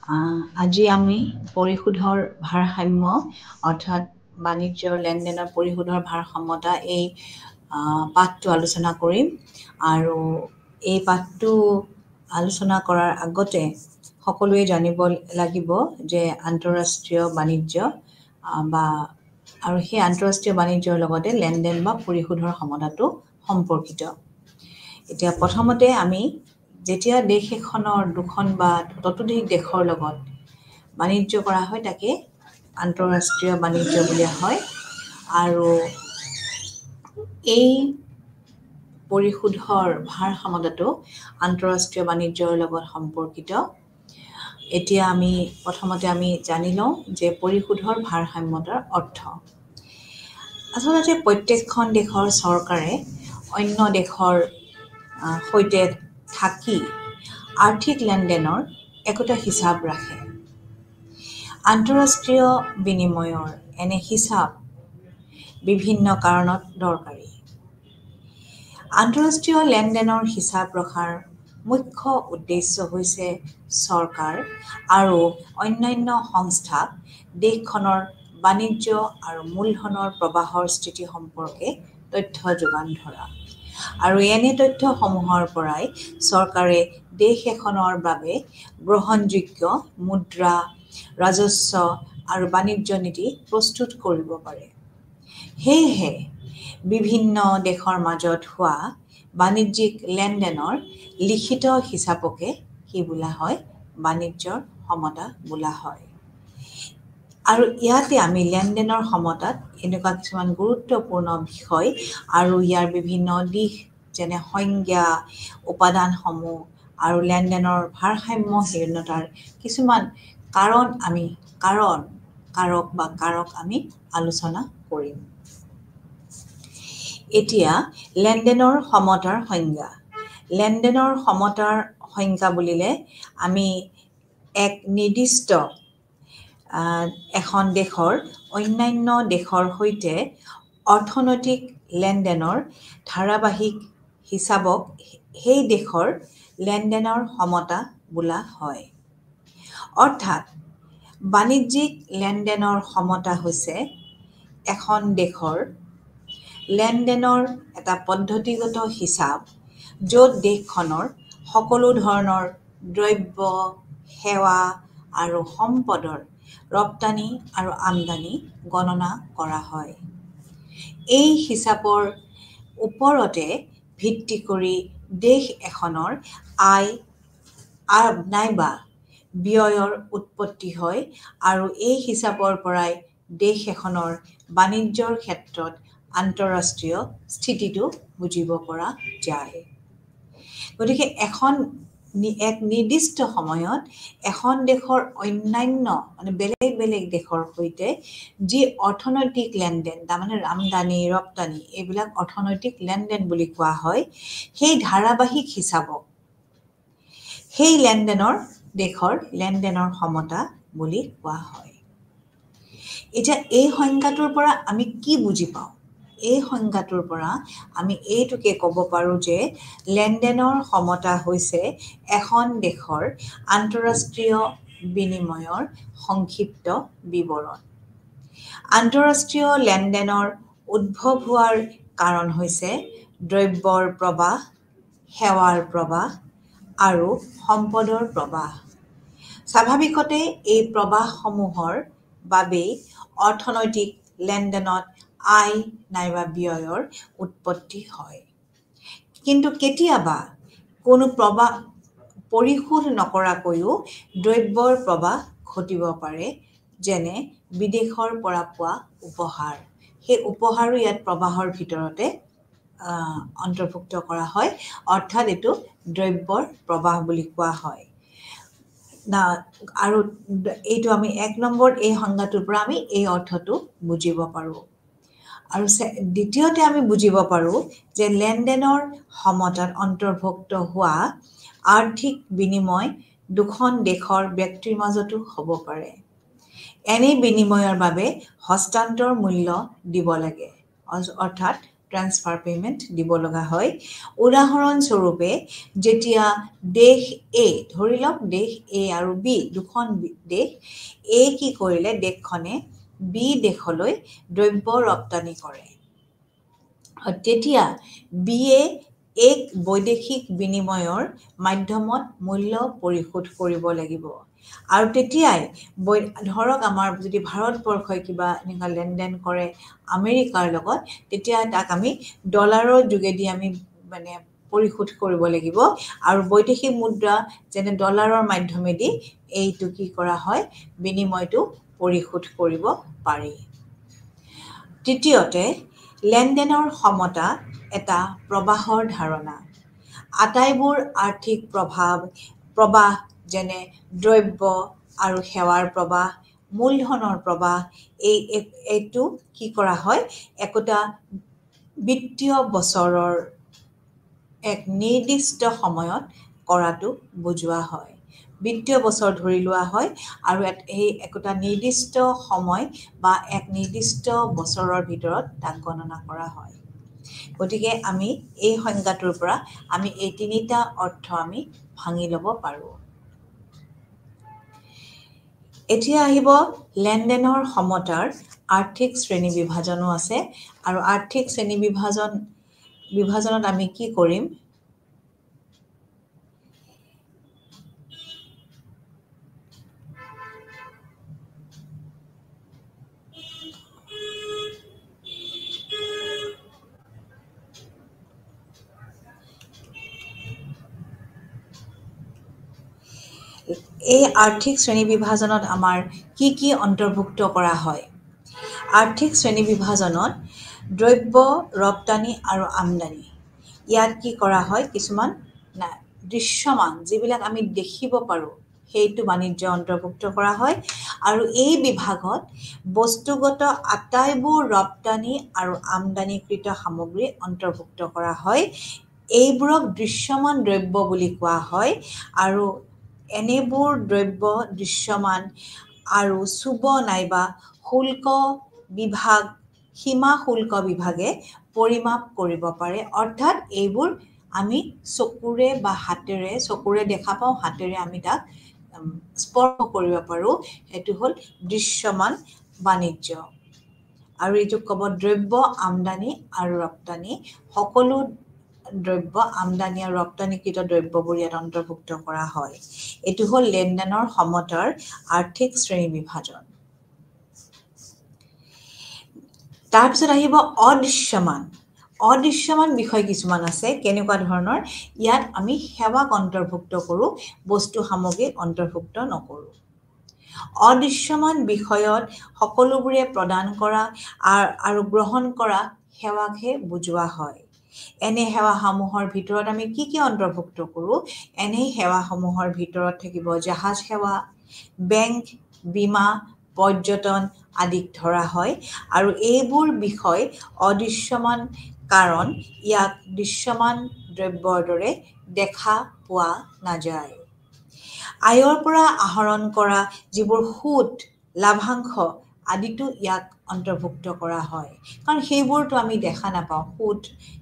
আজি আমি পৰিশোধৰ ভাৰসাম্য অৰ্থাৎ বাণিজ্যৰ লেনদেনৰ পৰিশোধৰ ভাৰসাম্যতা এই পাঠটো আলোচনা কৰিম আৰু এই পাঠটো আলোচনা কৰাৰ আগতে সকলোৱে জানিব লাগিব যে আন্তঃৰাষ্ট্ৰীয় বাণিজ্য আৰু সেই আন্তঃৰাষ্ট্ৰীয় বাণিজ্যৰ লগতে লেনদেন বা পৰিশোধৰ ক্ষমতাটো সম্পৰ্কিত। এতিয়া প্ৰথমতে আমি যেতিয়া দেশ এখনৰ দুখন বা ততোধিক দেশৰ লগত বাণিজ্য কৰা হয় তাকে আন্তঃৰাষ্ট্ৰীয় বাণিজ্য বুলিয়া হয় আৰু এই পৰিশোধৰ ভাৰসাম্যতাটো আন্তঃৰাষ্ট্ৰীয় বাণিজ্যৰ লগত সম্পৰ্কিত। এতিয়া প্ৰথমতে আমি জানি লওঁ যে পৰিশোধৰ ভাৰসাম্যতাৰ অৰ্থ। আচলতে প্ৰত্যেকখন দেশৰ চৰকাৰে অন্য দেশৰ সৈতে থাকি আৰ্থিক লেনদেনৰ একোটা হিচাপ ৰাখে। আন্তঃৰাষ্ট্ৰীয় বিনিময়ৰ এনে হিচাপ বিভিন্ন কাৰণত দৰকাৰী। আন্তঃৰাষ্ট্ৰীয় লেনদেনৰ হিচাপ ৰখাৰ মুখ্য উদ্দেশ্য হৈছে চৰকাৰ আৰু অন্যান্য সংস্থাক দেশখনৰ বাণিজ্য আৰু মূলধনৰ প্ৰৱাহৰ স্থিতি সম্পৰ্কে তথ্য যোগান ধৰা। আৰু এনে তথ্যসমূহৰ পৰাই চৰকাৰে দেশ এখনৰ বাবে গ্ৰহণযোগ্য মুদ্ৰা, ৰাজস্ব আৰু বাণিজ্য নীতি প্ৰস্তুত কৰিব পাৰে। সেয়েহে বিভিন্ন দেশৰ মাজত হোৱা বাণিজ্যিক লেনদেনৰ লিখিত হিচাপকে কি বোলা হয়? বাণিজ্যৰ সমতা বোলা হয়। আৰু ইয়াতে আমি লেনদেনৰ সমতাত এনেকুৱা কিছুমান গুৰুত্বপূৰ্ণ বিষয় আৰু ইয়াৰ বিভিন্ন দিশ যেনে সংজ্ঞা, উপাদানসমূহ আৰু লেনদেনৰ ভাৰসাম্যহীনতাৰ কিছুমান কাৰক আমি আলোচনা কৰিম। এতিয়া লেনদেনৰ সমতাৰ সংজ্ঞা। লেনদেনৰ সমতাৰ সংজ্ঞা বুলিলে আমি এক নিৰ্দিষ্ট এখন দেশৰ অন্যান্য দেশৰ সৈতে অৰ্থনৈতিক লেনদেনৰ ধাৰাবাহিক হিচাপক সেই দেশৰ লেনদেনৰ সমতা বোলা হয়। অৰ্থাৎ বাণিজ্যিক লেনদেনৰ সমতা হৈছে এখন দেশৰ লেনদেনৰ এটা পদ্ধতিগত হিচাপ য'ত দেশখনৰ সকলো ধৰণৰ দ্ৰব্য, সেৱা আৰু সম্পদৰ ৰপ্তানি আৰু আমদানি গণনা কৰা হয়। এই হিচাপৰ ওপৰতে ভিত্তি কৰি দেশ এখনৰ আয় নাইবা ব্যয়ৰ উৎপত্তি হয় আৰু এই হিচাপৰ পৰাই দেশ এখনৰ বাণিজ্যৰ ক্ষেত্ৰত আন্তঃৰাষ্ট্ৰীয় স্থিতিটো বুজিব পৰা যায়। গতিকে এক নিৰ্দিষ্ট সময়ত এখন দেশৰ অন্যান্য বেলেগ বেলেগ দেশৰ সৈতে যি অৰ্থনৈতিক লেনদেন, তাৰমানে আমদানি, ৰপ্তানি এইবিলাক অৰ্থনৈতিক লেনদেন বুলি কোৱা হয়, সেই ধাৰাবাহিক হিচাপক সেই দেশৰ লেনদেনৰ সমতা বুলি কোৱা হয়। এতিয়া এই সংজ্ঞাটোৰ পৰা আমি কি বুজি পাওঁ? এই সংজ্ঞাটোৰ পৰা আমি এইটোকে ক'ব পাৰোঁ যে লেনদেনৰ সমতা হৈছে এখন দেশৰ আন্তঃৰাষ্ট্ৰীয় বিনিময়ৰ সংক্ষিপ্ত বিৱৰণ। আন্তঃৰাষ্ট্ৰীয় লেনদেনৰ উদ্ভৱ হোৱাৰ কাৰণ হৈছে দ্ৰব্যৰ প্ৰৱাহ, সেৱাৰ প্ৰৱাহ আৰু সম্পদৰ প্ৰৱাহ। স্বাভাৱিকতে এই প্ৰৱাহসমূহৰ বাবেই অৰ্থনৈতিক লেনদেনত আয় নাইবা ব্যয়ৰ উৎপত্তি হয়। কিন্তু কেতিয়াবা কোনো পৰিশোধ নকৰাকৈও দ্ৰব্যৰ প্ৰৱাহ ঘটিব পাৰে, যেনে বিদেশৰ পৰা পোৱা উপহাৰ। সেই উপহাৰো ইয়াত প্ৰৱাহৰ ভিতৰতে অন্তৰ্ভুক্ত কৰা হয়, অৰ্থাৎ এইটো দ্ৰব্যৰ প্ৰৱাহ বুলি কোৱা হয়। আৰু এইটো আমি 1 নম্বৰ এই সংজ্ঞাটোৰ পৰা আমি এই অৰ্থটো বুজিব পাৰোঁ। আৰু দ্বিতীয়তে আমি বুজিব পাৰোঁ যে লেনদেনৰ সমতাত অন্তৰ্ভুক্ত হোৱা আৰ্থিক বিনিময় দুখন দেশৰ ব্যক্তিৰ মাজতো হ'ব পাৰে। এনে বিনিময়ৰ বাবে হস্তান্তৰ মূল্য দিব লাগে, অৰ্থাৎ ট্ৰান্সফাৰ পে'মেণ্ট দিব লগা হয়। উদাহৰণস্বৰূপে যেতিয়া দেশ A, ধৰি লওক দেশ A আৰু B, দুখন দেশ A কি কৰিলে, দেশখনে B দেশলৈ দ্ৰব্য ৰপ্তানি কৰে। তেতিয়া বিয়ে এক বৈদেশিক বিনিময়ৰ মাধ্যমত মূল্য পৰিশোধ কৰিব লাগিব। আৰু তেতিয়াই ধৰক আমাৰ যদি ভাৰতবৰ্ষই কিবা এনেকুৱা লেনদেন কৰে আমেৰিকাৰ লগত, তেতিয়া তাক আমি ডলাৰৰ যোগেদি আমি মানে পৰিশোধ কৰিব লাগিব। আৰু বৈদেশিক মুদ্ৰা যেনে ডলাৰৰ মাধ্যমেদি এইটো কি কৰা হয়, বিনিময়টো পৰিশোধ কৰিব পাৰি। তৃতীয়তে, লেনদেনৰ সমতা এটা প্ৰবাহৰ ধাৰণা। আটাইবোৰ আৰ্থিক প্ৰবাহ যেনে দ্ৰব্য আৰু সেৱাৰ প্ৰবাহ, মূলধনৰ প্ৰবাহ, এইটো কি কৰা হয়, একোটা বিত্তীয় বছৰৰ এক নিৰ্দিষ্ট সময়ত কৰাটো বুজোৱা হয়। বিত্তীয় বছৰ ধৰি লোৱা হয় আৰু এই একোটা নিৰ্দিষ্ট সময় বা এক নিৰ্দিষ্ট বছৰৰ ভিতৰত তাক গণনা কৰা হয়। গতিকে আমি এই সংজ্ঞাটোৰ পৰা আমি এই তিনিটা অৰ্থ আমি ভাঙি ল'ব পাৰোঁ। এতিয়া আহিব লেনদেনৰ সমতাৰ আৰ্থিক শ্ৰেণী বিভাজনো আছে। আৰু আৰ্থিক শ্ৰেণী বিভাজনত আমি কি কৰিম, এই আৰ্থিক শ্ৰেণী বিভাজনত আমাৰ কি কি অন্তৰ্ভুক্ত কৰা হয়। আৰ্থিক শ্ৰেণী বিভাজনত দ্ৰব্য ৰপ্তানি আৰু আমদানি, ইয়াত কি কৰা হয়, কিছুমান দৃশ্যমান যিবিলাক আমি দেখিব পাৰোঁ সেইটো বাণিজ্য অন্তৰ্ভুক্ত কৰা হয়। আৰু এই বিভাগত বস্তুগত আটাইবোৰ ৰপ্তানি আৰু আমদানিকৃত সামগ্ৰী অন্তৰ্ভুক্ত কৰা হয়। এইবোৰক দৃশ্যমান দ্ৰব্য বুলি কোৱা হয়। আৰু এনেবোৰ দ্ৰব্য দৃশ্যমান আৰু চুব নাইবা শুল্ক বিভাগ, সীমা শুল্ক বিভাগে পৰিমাপ কৰিব পাৰে। অৰ্থাৎ এইবোৰ আমি চকুৰে বা হাতেৰে, চকুৰে দেখা পাওঁ, হাতেৰে আমি তাক স্পৰ্শ কৰিব পাৰোঁ। সেইটো হ'ল দৃশ্যমান বাণিজ্য। আৰু এইটো ক'ব দ্ৰব্য আমদানি আৰু ৰপ্তানি, সকলো দ্ৰব্য আমদানি আৰু ৰপ্তানিকৃত দ্ৰব্যবোৰ ইয়াত অন্তৰ্ভুক্ত কৰা হয়। এইটো হ'ল লেনদেনৰ সমতাৰ আৰ্থিক শ্ৰেণী বিভাজন। তাৰপিছত আহিব অদৃশ্যমান বিষয় কিছুমান আছে। কেনেকুৱা ধৰণৰ, ইয়াত আমি সেৱাক অন্তৰ্ভুক্ত কৰোঁ, বস্তু সামগ্ৰীক অন্তৰ্ভুক্ত নকৰোঁ। অদৃশ্যমান বিষয়ত সকলোবোৰে প্ৰদান কৰা আৰু গ্ৰহণ কৰা সেৱাকহে বুজোৱা হয়। এনে সেৱাসমূহৰ ভিতৰত আমি কি কি অন্তৰ্ভুক্ত কৰোঁ, এনে সেৱাসমূহৰ ভিতৰত থাকিব জাহাজ সেৱা, বেংক, বীমা, পৰ্যটন আদিক ধৰা হয়। আৰু এইবোৰ বিষয় অদৃশ্যমান, কাৰণ ইয়াক দৃশ্যমান দ্ৰব্যৰ দৰে দেখা পোৱা নাযায়। আয়ৰ পৰা আহৰণ কৰা যিবোৰ সুদ, লাভাংশ আদিতো ইয়াক অন্তৰ্ভুক্ত কৰা হয়। কাৰণ সেইবোৰতো আমি দেখা নাপাওঁ, সুদ,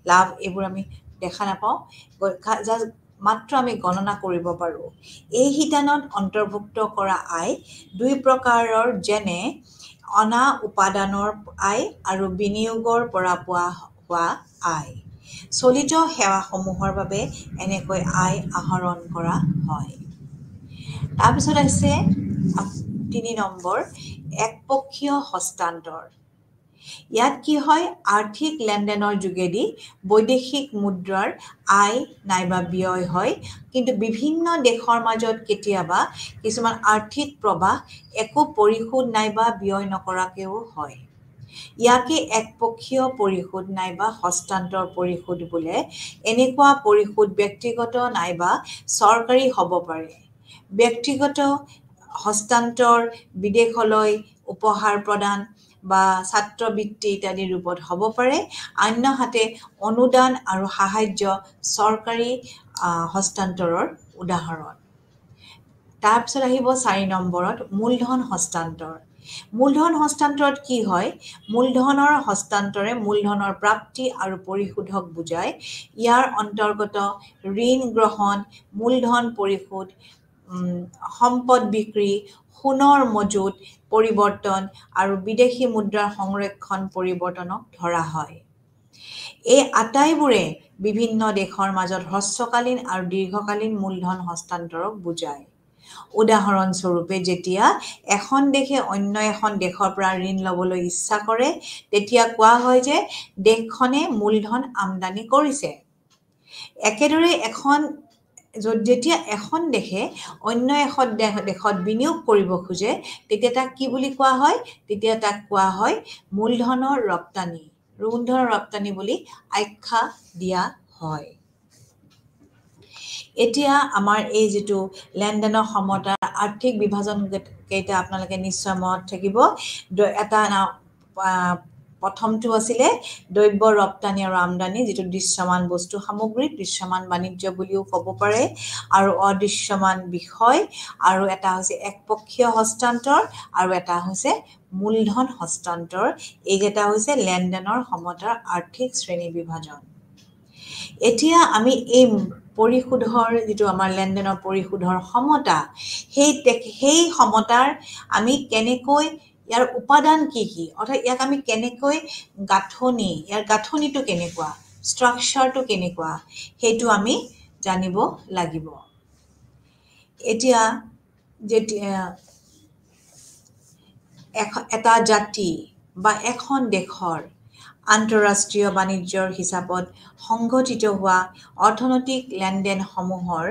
লাভ এইবোৰ আমি দেখা নাপাওঁ, মাত্ৰ আমি গণনা কৰিব পাৰোঁ। এই শিতানত অন্তৰ্ভুক্ত কৰা আয় দুই প্ৰকাৰৰ, যেনে অনা উপাদানৰ আয় আৰু বিনিয়োগৰ পৰা হোৱা আয়। চলিত সেৱাসমূহৰ বাবে এনেকৈ আয় আহৰণ কৰা হয়। তাৰপিছত আছে 3 নম্বৰ, একপক্ষীয় হস্তান্তৰ। ইয়াত কি হয়, আৰ্থিক লেনদেনৰ যোগেদি বৈদেশিক মুদ্ৰাৰ আয় নাইবা ব্যয় হয়। কিন্তু বিভিন্ন দেশৰ মাজত কেতিয়াবা কিছুমান আৰ্থিক প্ৰবাহ একো পৰিশোধ নাইবা ব্যয় নকৰাকেও হয়। ইয়াকে একপক্ষীয় পৰিশোধ নাইবা হস্তান্তৰ পৰিশোধ বোলে। এনেকুৱা পৰিশোধ ব্যক্তিগত নাইবা চৰকাৰী হ'ব পাৰে। ব্যক্তিগত হস্তান্তৰ বিদেশলৈ উপহাৰ প্ৰদান বা ছাত্ৰবৃত্তি ইত্যাদি ৰূপত হ'ব পাৰে। আনহাতে অনুদান আৰু সাহায্য চৰকাৰী হস্তান্তৰৰ উদাহৰণ। তাৰপিছত আহিব 4 নম্বৰত মূলধন হস্তান্তৰ। মূলধন হস্তান্তৰত কি হয়? মূলধনৰ হস্তান্তৰে মূলধনৰ প্ৰাপ্তি আৰু পৰিশোধক বুজায়। ইয়াৰ অন্তৰ্গত ঋণ গ্ৰহণ, মূলধন পৰিশোধ, সম্পদ বিক্ৰী, সোণৰ মজুত পৰিৱৰ্তন আৰু বিদেশী মুদ্ৰাৰ সংৰক্ষণ পৰিৱৰ্তনক ধৰা হয়। এই আটাইবোৰে বিভিন্ন দেশৰ মাজত হ্ৰস্বকালীন আৰু দীৰ্ঘকালীন মূলধন হস্তান্তৰক বুজায়। উদাহৰণস্বৰূপে, যেতিয়া এখন দেশে অন্য এখন দেশৰ পৰা ঋণ ল'বলৈ ইচ্ছা কৰে, তেতিয়া কোৱা হয় যে দেশখনে মূলধন আমদানি কৰিছে। একেদৰে যেতিয়া এখন দেশে অন্য এখন দেশত বিনিয়োগ কৰিব খোজে, তেতিয়া তাক কি বুলি কোৱা হয়? তেতিয়া তাক কোৱা হয় মূলধনৰ ৰপ্তানি। মূলধনৰ ৰপ্তানি বুলি আখ্যা দিয়া হয়। এতিয়া আমাৰ এই যিটো লেনদেনৰ সমতাৰ আৰ্থিক বিভাজন কেইটা আপোনালোকে নিশ্চয় মনত থাকিব। প্ৰথমটো আছিলে দ্ৰব্য ৰপ্তানি আৰু আমদানি, যিটো দৃশ্যমান বস্তু সামগ্ৰী, দৃশ্যমান বাণিজ্য বুলিও ক'ব পাৰে, আৰু অদৃশ্যমান বিষয়, আৰু এটা হৈছে একপক্ষীয় হস্তান্তৰ, আৰু এটা হৈছে মূলধন হস্তান্তৰ। এইকেইটা হৈছে লেনদেনৰ সমতাৰ আৰ্থিক শ্ৰেণী বিভাজন। এতিয়া আমি এই পৰিশোধৰ যিটো আমাৰ লেনদেনৰ পৰিশোধৰ সমতা, সেই সমতাৰ আমি কেনেকৈ, ইয়াৰ উপাদান কি কি, অৰ্থাৎ ইয়াক আমি কেনেকৈ ইয়াৰ গাঁথনিটো কেনেকুৱা, ষ্ট্ৰাকচাৰটো কেনেকুৱা, সেইটো আমি জানিব লাগিব। এতিয়া এটা জাতি বা এখন দেশৰ আন্তঃৰাষ্ট্ৰীয় বাণিজ্যৰ হিচাপত সংঘটিত হোৱা অৰ্থনৈতিক লেনদেনসমূহৰ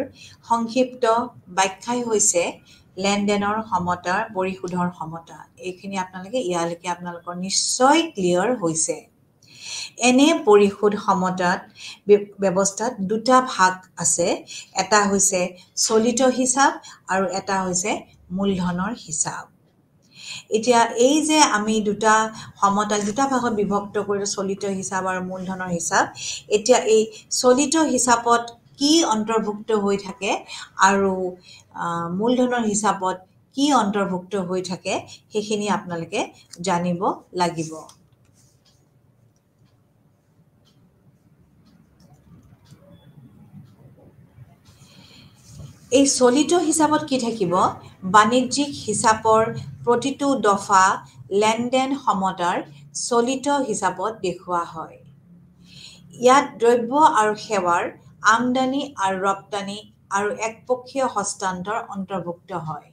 সংক্ষিপ্ত ব্যাখ্যাই হৈছে লেনদেনৰ সমতাৰ পৰিশোধৰ সমতা। এইখিনি ইয়ালৈকে আপোনালোকৰ নিশ্চয় ক্লিয়াৰ হৈছে। এনে পৰিশোধ সমতাত ব্যৱস্থাত দুটা ভাগ আছে। এটা হৈছে চলিত হিচাপ আৰু এটা হৈছে মূলধনৰ হিচাপ। এতিয়া এই যে আমি দুটা ভাগত বিভক্ত কৰিলোঁ, চলিত হিচাপ আৰু মূলধনৰ হিচাপ। এতিয়া এই চলিত হিচাপত কি অন্তৰ্ভুক্ত হৈ থাকে আৰু মূলধনৰ হিচাপত কি অন্তৰ্ভুক্ত হৈ থাকে, সেইখিনি আপোনালোকে জানিব লাগিব। এই চলিত হিচাপত কি থাকিব? বাণিজ্যিক হিচাপৰ প্ৰতিটো দফা লেনদেন সমতাৰ চলিত হিচাপত দেখুওৱা হয়। ইয়াত দ্ৰব্য আৰু সেৱাৰ আমদানি আৰু ৰপ্তানি আৰু একপক্ষীয় হস্তান্তৰ অন্তৰ্ভুক্ত হয়।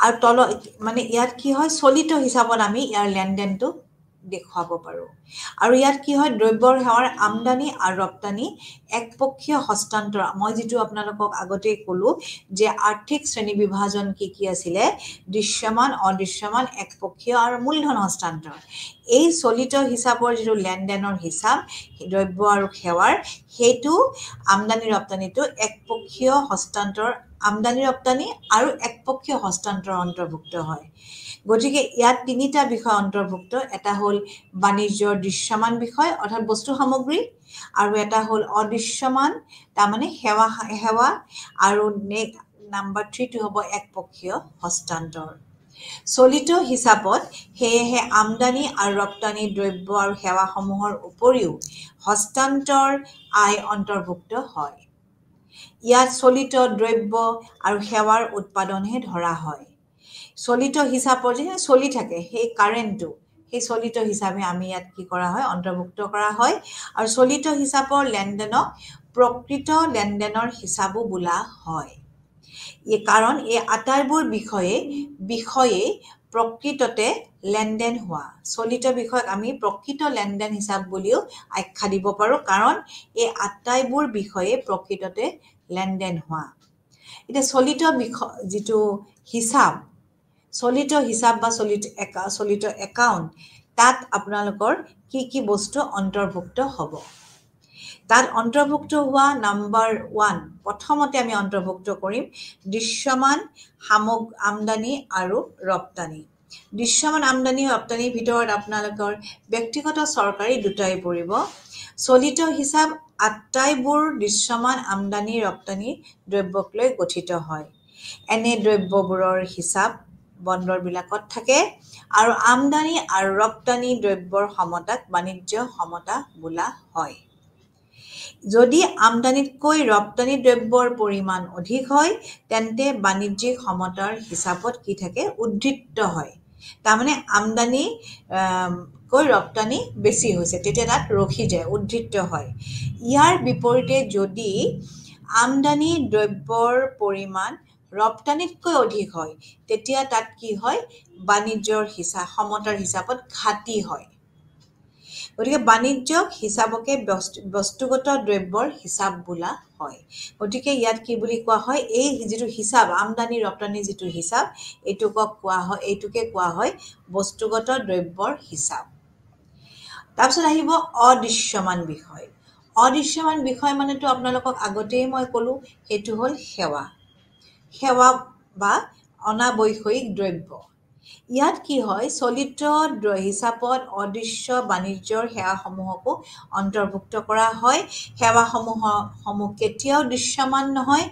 আৰু ইয়াত কি হয়? চলিত হিচাপত আমি ইয়াৰ লেনদেনটো দেখুৱাব পাৰোঁ। আৰু ইয়াত কি হয়? দ্ৰব্য আৰু সেৱাৰ আমদানি আৰু ৰপ্তানি একপক্ষীয় হস্তান্তৰ। মই যিটো আপোনালোকক আগতেই ক'লোঁ যে আৰ্থিক শ্ৰেণী বিভাজন কি কি আছিলে? দৃশ্যমান, অদৃশ্যমান, একপক্ষীয় আৰু মূলধন হস্তান্তৰ। এই চলিত হিচাপৰ যিটো লেনদেনৰ হিচাপ, দ্ৰব্য আৰু সেৱাৰ, সেইটো আমদানি ৰপ্তানিটো একপক্ষীয় হস্তান্তৰ, আমদানি ৰপ্তানি আৰু একপক্ষীয় হস্তান্তৰ অন্তৰ্ভুক্ত হয়। গতিকে ইয়াত তিনিটা বিষয় অন্তৰ্ভুক্ত। এটা হ'ল বাণিজ্যৰ দৃশ্যমান বিষয়, অৰ্থাৎ বস্তু সামগ্ৰী, আৰু এটা হ'ল অদৃশ্যমান, তাৰমানে সেৱা, আৰু নাম্বাৰ 3টো হ'ব একপক্ষীয় হস্তান্তৰ। চলিত হিচাপত সেয়েহে আমদানি আৰু ৰপ্তানি দ্ৰব্য আৰু সেৱাসমূহৰ উপৰিও হস্তান্তৰ আয় অন্তৰ্ভুক্ত হয়। ইয়াত চলিত দ্ৰব্য আৰু সেৱাৰ উৎপাদনহে ধৰা হয়। চলিত হিচাপৰ যে চলি থাকে সেই কাৰেণ্টটো, সেই চলিত হিচাপে আমি ইয়াত কি কৰা হয়? অন্তৰ্ভুক্ত কৰা হয়। আৰু চলিত হিচাপৰ লেনদেনক প্ৰকৃত লেনদেনৰ হিচাপো বোলা হয়। কাৰণ এই আটাইবোৰ বিষয়ে প্ৰকৃততে লেনদেন হোৱা। চলিত বিষয়ক আমি প্ৰকৃত লেনদেন হিচাপ বুলিও আখ্যা দিব পাৰোঁ, কাৰণ এই আটাইবোৰ বিষয়ে প্ৰকৃততে লেনদেন হোৱা। এতিয়া চলিত যিটো হিচাপ, বা চলিত একাউণ্ট, তাত আপোনালোকৰ কি কি বস্তু অন্তৰ্ভুক্ত হ'ব? তাত অন্তৰ্ভুক্ত হোৱা নাম্বাৰ 1, প্ৰথমতে আমি অন্তৰ্ভুক্ত কৰিম দৃশ্যমান আমদানি আৰু ৰপ্তানি। দৃশ্যমান আমদানি ৰপ্তানিৰ ভিতৰত আপোনালোকৰ ব্যক্তিগত চৰকাৰী দুটাই পৰিব। চলিত হিচাপ আটাইবোৰ দৃশ্যমান আমদানি ৰপ্তানি দ্ৰব্যক লৈ গঠিত হয়। এনে দ্ৰব্যবোৰৰ হিচাপ বন্দৰবিলাকত থাকে আৰু আমদানি আৰু ৰপ্তানি দ্ৰব্যৰ সমতাক বাণিজ্য সমতা বোলা হয়। যদি আমদানিতকৈ ৰপ্তানি দ্ৰব্যৰ পৰিমাণ অধিক হয় তেন্তে বাণিজ্যিক সমতাৰ হিচাপত কি থাকে উদ্ধৃত হয়। তাৰমানে আমদানি কৈ ৰপ্তানি বেছি হৈছে তেতিয়া তাত ৰখি যায় উদ্ধৃত হয়। ইয়াৰ বিপৰীতে যদি আমদানি দ্ৰব্যৰ পৰিমাণ ৰপ্তানিতকৈ অধিক হয় তেতিয়া তাত কি হয় বাণিজ্যৰ সমতাৰ হিচাপত ঘাটি হয়। গতিকে বাণিজ্যক হিচাপকে বস্তুগত দ্ৰব্যৰ হিচাপ বোলা হয়। গতিকে ইয়াত কি বুলি কোৱা হয় এই যিটো হিচাপ আমদানি ৰপ্তানি যিটো হিচাপ এইটোকে কোৱা হয় বস্তুগত দ্ৰব্যৰ হিচাপ। তাৰপিছত আহিব অদৃশ্যমান বিষয়। অদৃশ্যমান বিষয় মানেতো আপোনালোকক আগতেই মই ক'লোঁ সেইটো হ'ল সেৱা বা অনাবশ্যয়িক দ্ৰব্য। ইয়াত কি হয় চলিত হিচাপত অদৃশ্য বাণিজ্যৰ সেৱাসমূহকো অন্তৰ্ভুক্ত কৰা হয়। সেৱাসমূহ কেতিয়াও দৃশ্যমান নহয়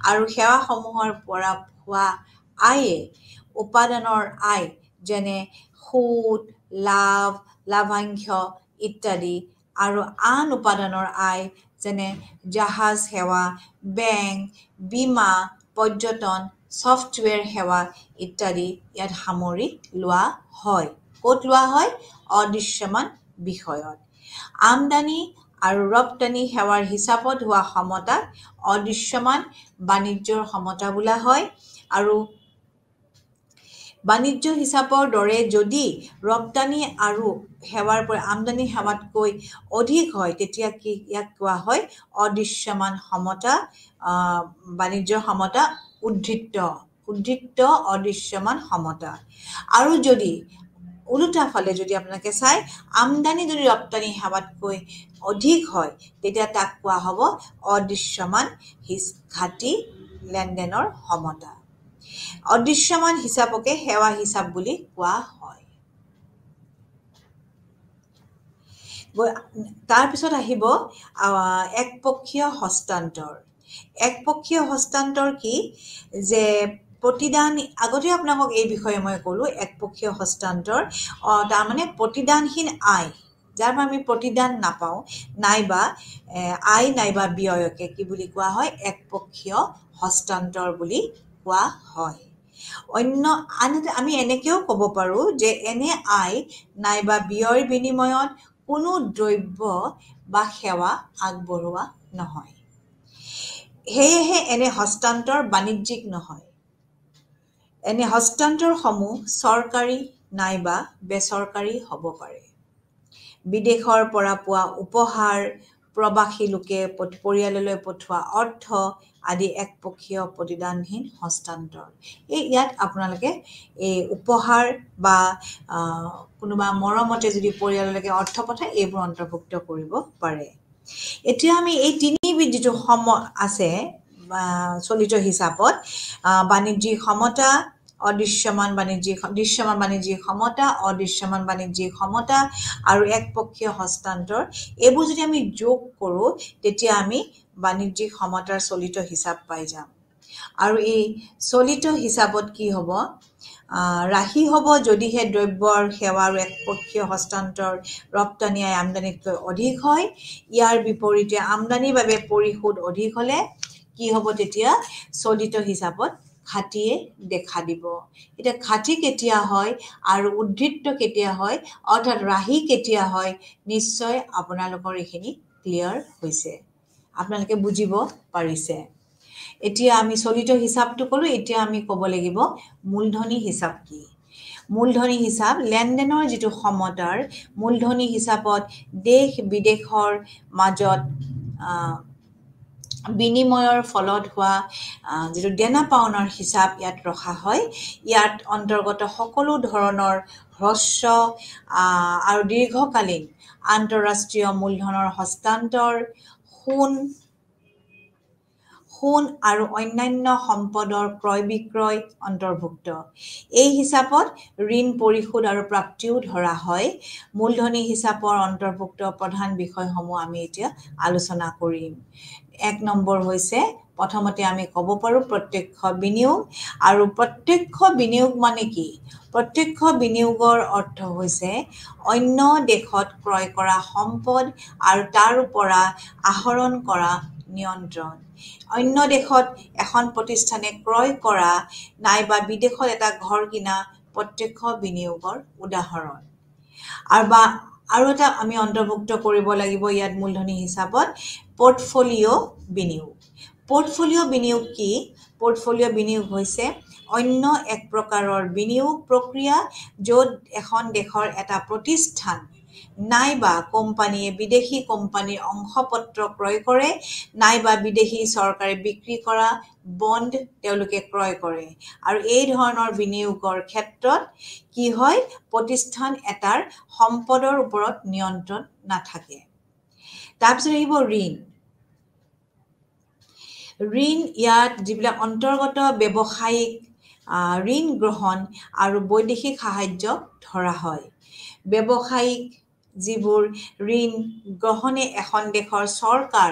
আৰু সেৱাসমূহৰ পৰা হোৱা উপাদানৰ আয় যেনে সুদ লাভ লাভাংশ ইত্যাদি আৰু আন উপাদানৰ আয় যেনে জাহাজ সেৱা বেংক বীমা পৰ্যটন ছফ্টৱেৰ সেৱা ইত্যাদি ইয়াত সামৰি লোৱা হয়। ক'ত লোৱা হয় অদৃশ্যমান বিষয়ত। আমদানি আৰু ৰপ্তানি সেৱাৰ হিচাপত হোৱা সমতাক অদৃশ্যমান বাণিজ্যৰ সমতা বোলা হয়। আৰু বাণিজ্য হিচাপৰ দৰে যদি ৰপ্তানি আৰু সেৱাৰ পৰা আমদানি সেৱাতকৈ অধিক হয় তেতিয়া ইয়াক কোৱা হয় অদৃশ্যমান সমতা বাণিজ্যৰ সমতা উদ্ধৃত অদৃশ্যমান সমতা। আৰু যদি ওলোটা ফালে যদি আপোনালোকে চাই আমদানি যদি ৰপ্তানি সেৱাতকৈ অধিক হয় তেতিয়া তাক কোৱা হ'ব অদৃশ্যমান ঘাটি লেনদেনৰ সমতা। অদৃশ্যমান হিচাপকে সেৱা হিচাপ বুলি কোৱা হয়। তাৰপিছত আহিব একপক্ষীয় হস্তান্তৰ। একপক্ষীয় হস্তান্তৰ কি যে প্ৰতিদান আগতে আপোনালোকক এই বিষয়ে মই ক'লোঁ একপক্ষীয় হস্তান্তৰ তাৰমানে প্ৰতিদানহীন আয় যাৰ পৰা আমি প্ৰতিদান নাপাওঁ নাইবা আয় নাইবা ব্যয়কে কি বুলি কোৱা হয় একপক্ষীয় হস্তান্তৰ বুলি কোৱা হয়। আনহাতে আমি এনেকেও ক'ব পাৰোঁ যে এনে আয় নাইবা ব্যয়ৰ বিনিময়ত কোনো দ্ৰব্য বা সেৱা আগবঢ়োৱা নহয়। সেয়েহে এনে হস্তান্তৰ বাণিজ্যিক নহয়। এনে হস্তান্তৰসমূহ চৰকাৰী নাইবা বেচৰকাৰী হ'ব পাৰে। বিদেশৰ পৰা পোৱা উপহাৰ প্ৰবাসী লোকে পৰিয়াললৈ পঠোৱা অৰ্থ আদি একপক্ষীয় প্ৰতিদানহীন হস্তান্তৰ। ইয়াত আপোনালোকে এই উপহাৰ বা কোনোবা মৰমতে যদি পৰিয়াললৈকে অৰ্থ পঠায় এইবোৰ অন্তৰ্ভুক্ত কৰিব পাৰে। এতিয়া আমি এই তিনিবিধ যিটো আছে চলিত হিচাপত বাণিজ্যিক সমতা দৃশ্যমান বাণিজ্যিক সমতা অদৃশ্যমান বাণিজ্যিক সমতা আৰু একপক্ষীয় হস্তান্তৰ এইবোৰ যদি আমি যোগ কৰোঁ তেতিয়া আমি বাণিজ্যিক সমতাৰ চলিত হিচাপ পাই যাম। আৰু এই চলিত হিচাপত কি হ'ব ৰাহি হ'ব যদিহে দ্ৰব্য আৰু সেৱা আৰু একপক্ষীয় হস্তান্তৰ ৰপ্তানি আয় আমদানিতকৈ অধিক হয়। ইয়াৰ বিপৰীতে আমদানিৰ বাবে পৰিশোধ অধিক হ'লে কি হ'ব তেতিয়া চলিত হিচাপত ঘাটিয়ে দেখা দিব। এতিয়া ঘাটি কেতিয়া হয় আৰু উদ্ধৃত কেতিয়া হয় অৰ্থাৎ ৰাহি কেতিয়া হয় নিশ্চয় আপোনালোকৰ এইখিনি ক্লিয়াৰ হৈছে আপোনালোকে বুজিব পাৰিছে। এতিয়া আমি চলিত হিচাপটো ক'লোঁ এতিয়া আমি ক'ব লাগিব মূলধনী হিচাপ কি। মূলধনী হিচাপ লেনদেনৰ যিটো সমতাৰ মূলধনী হিচাপত দেশ বিদেশৰ মাজত বিনিময়ৰ ফলত হোৱা যিটো দেনা পাওনাৰ হিচাপ ইয়াত ৰখা হয়। ইয়াত অন্তৰ্গত সকলো ধৰণৰ হ্ৰস্ব আৰু দীৰ্ঘকালীন আন্তঃৰাষ্ট্ৰীয় মূলধনৰ হস্তান্তৰ সোণ আৰু অন্যান্য সম্পদৰ ক্ৰয় বিক্ৰয় অন্তৰ্ভুক্ত। এই হিচাপত ঋণ পৰিশোধ আৰু প্ৰাপ্তিও ধৰা হয়। মূলধনী হিচাপৰ অন্তৰ্ভুক্ত প্ৰধান বিষয়সমূহ আমি এতিয়া আলোচনা কৰিম। 1 নম্বৰ হৈছে প্ৰথমতে আমি ক'ব পাৰোঁ প্ৰত্যক্ষ বিনিয়োগ। আৰু প্ৰত্যক্ষ বিনিয়োগ মানে কি? প্ৰত্যক্ষ বিনিয়োগৰ অৰ্থ হৈছে অন্য দেশত ক্ৰয় কৰা সম্পদ আৰু তাৰ পৰা আহৰণ কৰা নিয়ন্ত্ৰণ। অন্য দেশত এখন প্ৰতিষ্ঠানে ক্ৰয় কৰা নাইবা বিদেশত এটা ঘৰ কিনা প্ৰত্যক্ষ বিনিয়োগৰ উদাহৰণ। আৰু এটা আমি অন্তৰ্ভুক্ত কৰিব লাগিব ইয়াত মূলধনী হিচাপত পৰ্টফলিঅ' বিনিয়োগ। পৰ্টফলিঅ' বিনিয়োগ কি? পৰ্টফলিঅ' বিনিয়োগ হৈছে অন্য এক প্ৰকাৰৰ বিনিয়োগ প্ৰক্ৰিয়া য'ত এখন দেশৰ এটা প্ৰতিষ্ঠান নাইবা কোম্পানীয়ে বিদেশী কোম্পানীৰ অংশপত্ৰ ক্ৰয় কৰে নাইবা বিদেশী চৰকাৰে বিক্ৰী কৰা বণ্ড তেওঁলোকে ক্ৰয় কৰে। আৰু এই ধৰণৰ বিনিয়োগৰ ক্ষেত্ৰত কি হয়? প্ৰতিষ্ঠান এটাৰ সম্পদৰ ওপৰত নিয়ন্ত্ৰণ নাথাকে। তাৰপিছত আহিব ঋণ। ঋণ ইয়াত যিবিলাক অন্তৰ্গত ব্যৱসায়িক ঋণ গ্ৰহণ আৰু বৈদেশিক সাহায্য ধৰা হয়। ব্যৱসায়িক যিবোৰ ঋণ গ্ৰহণে এখন দেশৰ চৰকাৰ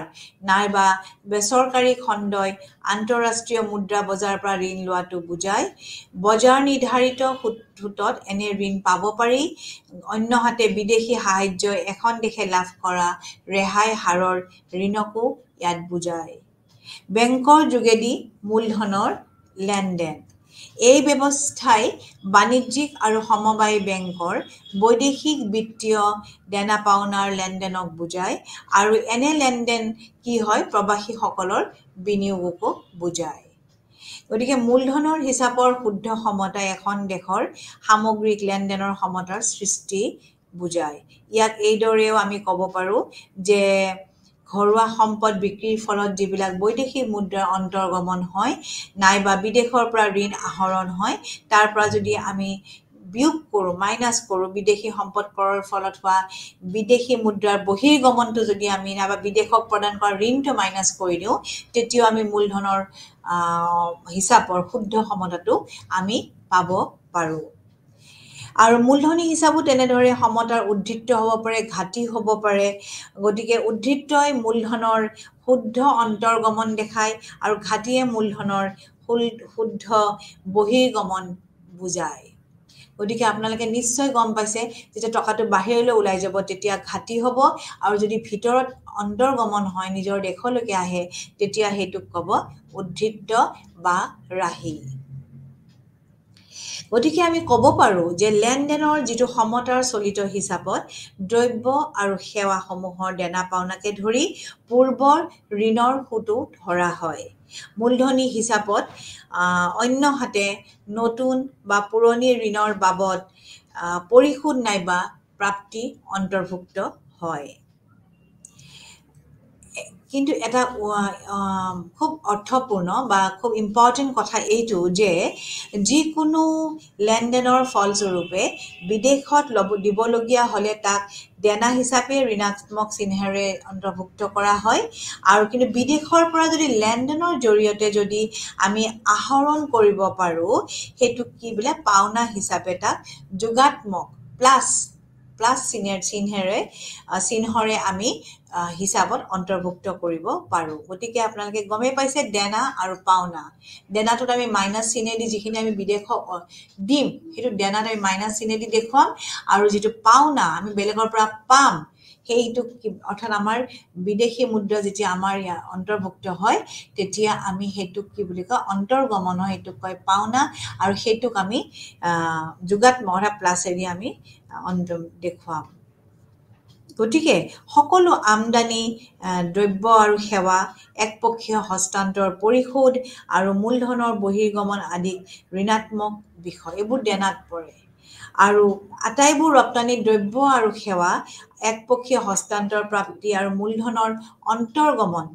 নাইবা বেচৰকাৰী খণ্ডই আন্তঃৰাষ্ট্ৰীয় মুদ্ৰা বজাৰৰ পৰা ঋণ লোৱাটো বুজায়। বজাৰ নিৰ্ধাৰিত সূতত এনে ঋণ পাব পাৰি। অন্যহাতে বিদেশী সাহায্যই এখন দেশে লাভ কৰা ৰেহাই হাৰৰ ঋণকো ইয়াত বুজায়। বেংকৰ যোগেদি মূলধনৰ লেনদেন। এই ব্যৱস্থাই বাণিজ্যিক আৰু সমবায় বেংকৰ বৈদেশিক বিত্তীয় দেনা পাওনাৰ লেনদেনক বুজায়। আৰু এনে লেনদেন কি হয়? প্ৰৱাসীসকলৰ বিনিয়োগকো বুজায়। গতিকে মূলধনৰ হিচাপৰ শুদ্ধ সমতাই এখন দেশৰ সামগ্ৰিক লেনদেনৰ সমতাৰ সৃষ্টি বুজায়। ইয়াক এইদৰেও আমি ক'ব পাৰোঁ যে ঘৰুৱা সম্পদ বিক্ৰীৰ ফলত যিবিলাক বৈদেশিক মুদ্ৰাৰ অন্তৰ্গমন হয় নাইবা বিদেশৰ পৰা ঋণ আহৰণ হয় তাৰ পৰা যদি আমি বিয়োগ কৰোঁ, মাইনাছ কৰোঁ, বিদেশী সম্পদ ক্ৰয়ৰ ফলত হোৱা বিদেশী মুদ্ৰাৰ বহিৰ্গমনটো যদি আমি নাইবা বিদেশক প্ৰদান কৰা ঋণটো মাইনাছ কৰি দিওঁ, তেতিয়াও আমি মূলধনৰ হিচাপৰ শুদ্ধ সমতাটো আমি পাব পাৰোঁ। আৰু মূলধনী হিচাপো তেনেদৰে সমতাৰ উদ্ধৃত্ত হ'ব পাৰে, ঘাটি হ'ব পাৰে। গতিকে উদ্ধৃত্তই মূলধনৰ শুদ্ধ অন্তৰ্গমন দেখায় আৰু ঘাটিয়ে মূলধনৰ শুদ্ধ বহিৰ্গমন বুজায়। গতিকে আপোনালোকে নিশ্চয় গম পাইছে যেতিয়া টকাটো বাহিৰলৈ ওলাই যাব তেতিয়া ঘাটি হ'ব, আৰু যদি ভিতৰত অন্তৰ্গমন হয় নিজৰ দেশলৈকে আহে তেতিয়া সেইটোক ক'ব উদ্ধৃত্ত বা ৰাহি। গতিকে আমি ক'ব পাৰোঁ যে লেনদেনৰ যিটো সমতাৰ চলিত হিচাপত দ্ৰব্য আৰু সেৱাসমূহৰ দেনা পাওনাকে ধৰি পূৰ্বৰ ঋণৰ সুতো ধৰা হয়। মূলধনী হিচাপত অন্যহাতে নতুন বা পুৰণি ঋণৰ বাবদ পৰিশোধ নাইবা প্ৰাপ্তি অন্তৰ্ভুক্ত হয়। কিন্তু এটা খুব অৰ্থপূৰ্ণ বা খুব ইম্পৰ্টেণ্ট কথা এইটো যে যিকোনো লেনদেনৰ ফলস্বৰূপে বিদেশত দিবলগীয়া হ'লে তাক দেনা হিচাপে ঋণাত্মক চিহ্নেৰে অন্তৰ্ভুক্ত কৰা হয়। আৰু কিন্তু বিদেশৰ পৰা যদি লেনদেনৰ জৰিয়তে যদি আমি আহৰণ কৰিব পাৰোঁ সেইটোক কি বোলে? পাওনা হিচাপে তাক যোগাত্মক প্লাছ চিহ্নৰে আমি হিচাপত অন্তৰ্ভুক্ত কৰিব পাৰোঁ। গতিকে আপোনালোকে গমেই পাইছে দেনা আৰু পাওনা। দেনাটোত আমি মাইনাছ চিহ্নেদি যিখিনি আমি বিদেশক দিম সেইটো দেনাত আমি মাইনাছ চিহ্নেদি দেখুৱাম, আৰু যিটো পাওনা আমি বেলেগৰ পৰা পাম সেইটোক অৰ্থাৎ আমাৰ বিদেশী মুদ্ৰা যেতিয়া আমাৰ ইয়াত অন্তৰ্ভুক্ত হয় তেতিয়া আমি সেইটোক কি বুলি কয়? অন্তৰ্গমন হয়, সেইটোক কয় পাওনা, আৰু সেইটোক আমি যোগাত্মক অৰ্থাৎ প্লাছেদি আমি দেখুৱাম। গতিকে সকলো আমদানি দ্ৰব্য আৰু সেৱা একপক্ষীয় হস্তান্তৰ পৰিশোধ আৰু মূলধনৰ বহিৰ্গমন আদি ঋণাত্মক বিষয়, এইবোৰ দেনাত পৰে। আৰু আটাইবোৰ ৰপ্তানি দ্ৰব্য আৰু সেৱা একপক্ষীয় হস্তান্তৰ প্ৰাপ্তি আৰু মূলধনৰ অন্তৰ্গমন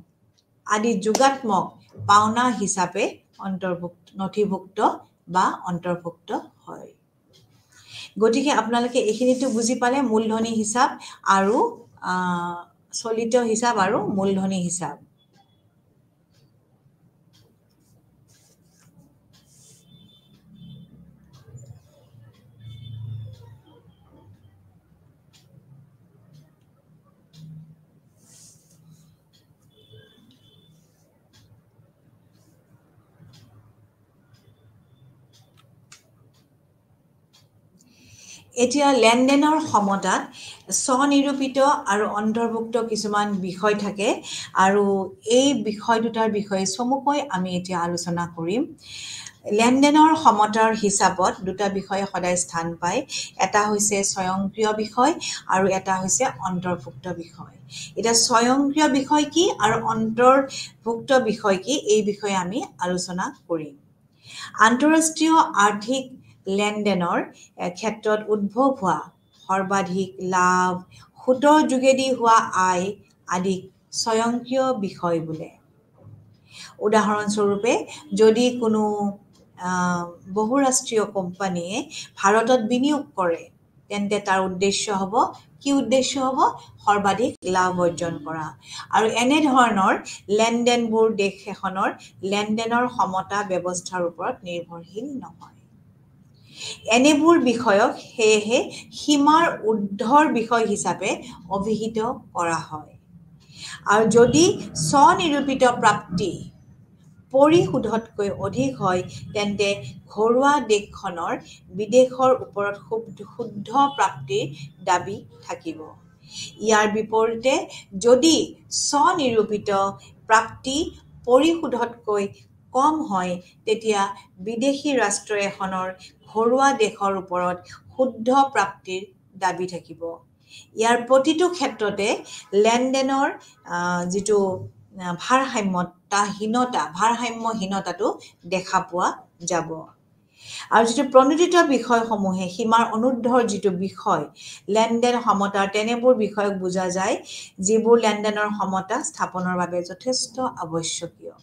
আদি যোগাত্মক পাওনা হিচাপে নথিভুক্ত বা অন্তৰ্ভুক্ত হয়। গতিকে আপোনালোকে এইখিনিতো বুজি পালে মূলধনী হিচাপ আৰু চলিত হিচাপ আৰু মূলধনী হিচাপ। এতিয়া লেনদেনৰ সমতাত স্বনিৰূপিত আৰু অন্তৰ্ভুক্ত কিছুমান বিষয় থাকে আৰু এই বিষয় দুটাৰ বিষয়ে চমুকৈ আমি এতিয়া আলোচনা কৰিম। লেনদেনৰ সমতাৰ হিচাপত দুটা বিষয় সদায় স্থান পায়। এটা হৈছে স্বয়ংক্ৰিয় বিষয় আৰু এটা হৈছে অন্তৰ্ভুক্ত বিষয়। এতিয়া স্বয়ংক্ৰিয় বিষয় কি আৰু অন্তৰ্ভুক্ত বিষয় কি এই বিষয়ে আমি আলোচনা কৰিম। আন্তঃৰাষ্ট্ৰীয় আৰ্থিক লেনদেনৰ ক্ষেত্ৰত উদ্ভৱ হোৱা সৰ্বাধিক লাভ, সুতৰ যোগেদি হোৱা আয় আদিক স্বয়ংক্ৰিয় বিষয় বোলে। উদাহৰণস্বৰূপে যদি কোনো বহুৰাষ্ট্ৰীয় কোম্পানীয়ে ভাৰতত বিনিয়োগ কৰে তেন্তে তাৰ উদ্দেশ্য হ'ব কি উদ্দেশ্য হ'ব সৰ্বাধিক লাভ অৰ্জন কৰা আৰু এনেধৰণৰ লেনদেনবোৰ দেশ এখনৰ লেনদেনৰ সমতা ব্যৱস্থাৰ ওপৰত নিৰ্ভৰশীল নহয়। এনেবোৰ বিষয়ক সেয়েহে সীমাৰ ঊৰ্ধ্বৰ বিষয় হিচাপে অভিহিত কৰা হয়। আৰু যদি স্বনিৰূপিত প্ৰাপ্তি পৰিশোধতকৈ অধিক হয় তেন্তে ঘৰুৱা দেশখনৰ বিদেশৰ ওপৰত শুদ্ধ প্ৰাপ্তিৰ দাবী থাকিব। ইয়াৰ বিপৰীতে যদি স্বনিৰূপিত প্ৰাপ্তি পৰিশোধতকৈ কম হয় তেতিয়া বিদেশী ৰাষ্ট্ৰ এখনৰ ঘৰুৱা দেশৰ ওপৰত শুদ্ধ প্ৰাপ্তিৰ দাবী থাকিব। ইয়াৰ প্ৰতিটো ক্ষেত্ৰতে লেনদেনৰ যিটো ভাৰসাম্যহীনতাটো দেখা পোৱা যাব। আৰু যিটো প্ৰণোদিত বিষয়সমূহে সীমাৰ অনুৰ্ধৰ যিটো বিষয় লেনদেন সমতাৰ তেনেবোৰ বিষয়ক বুজা যায় যিবোৰ লেনদেনৰ সমতা স্থাপনৰ বাবে যথেষ্ট আৱশ্যকীয়।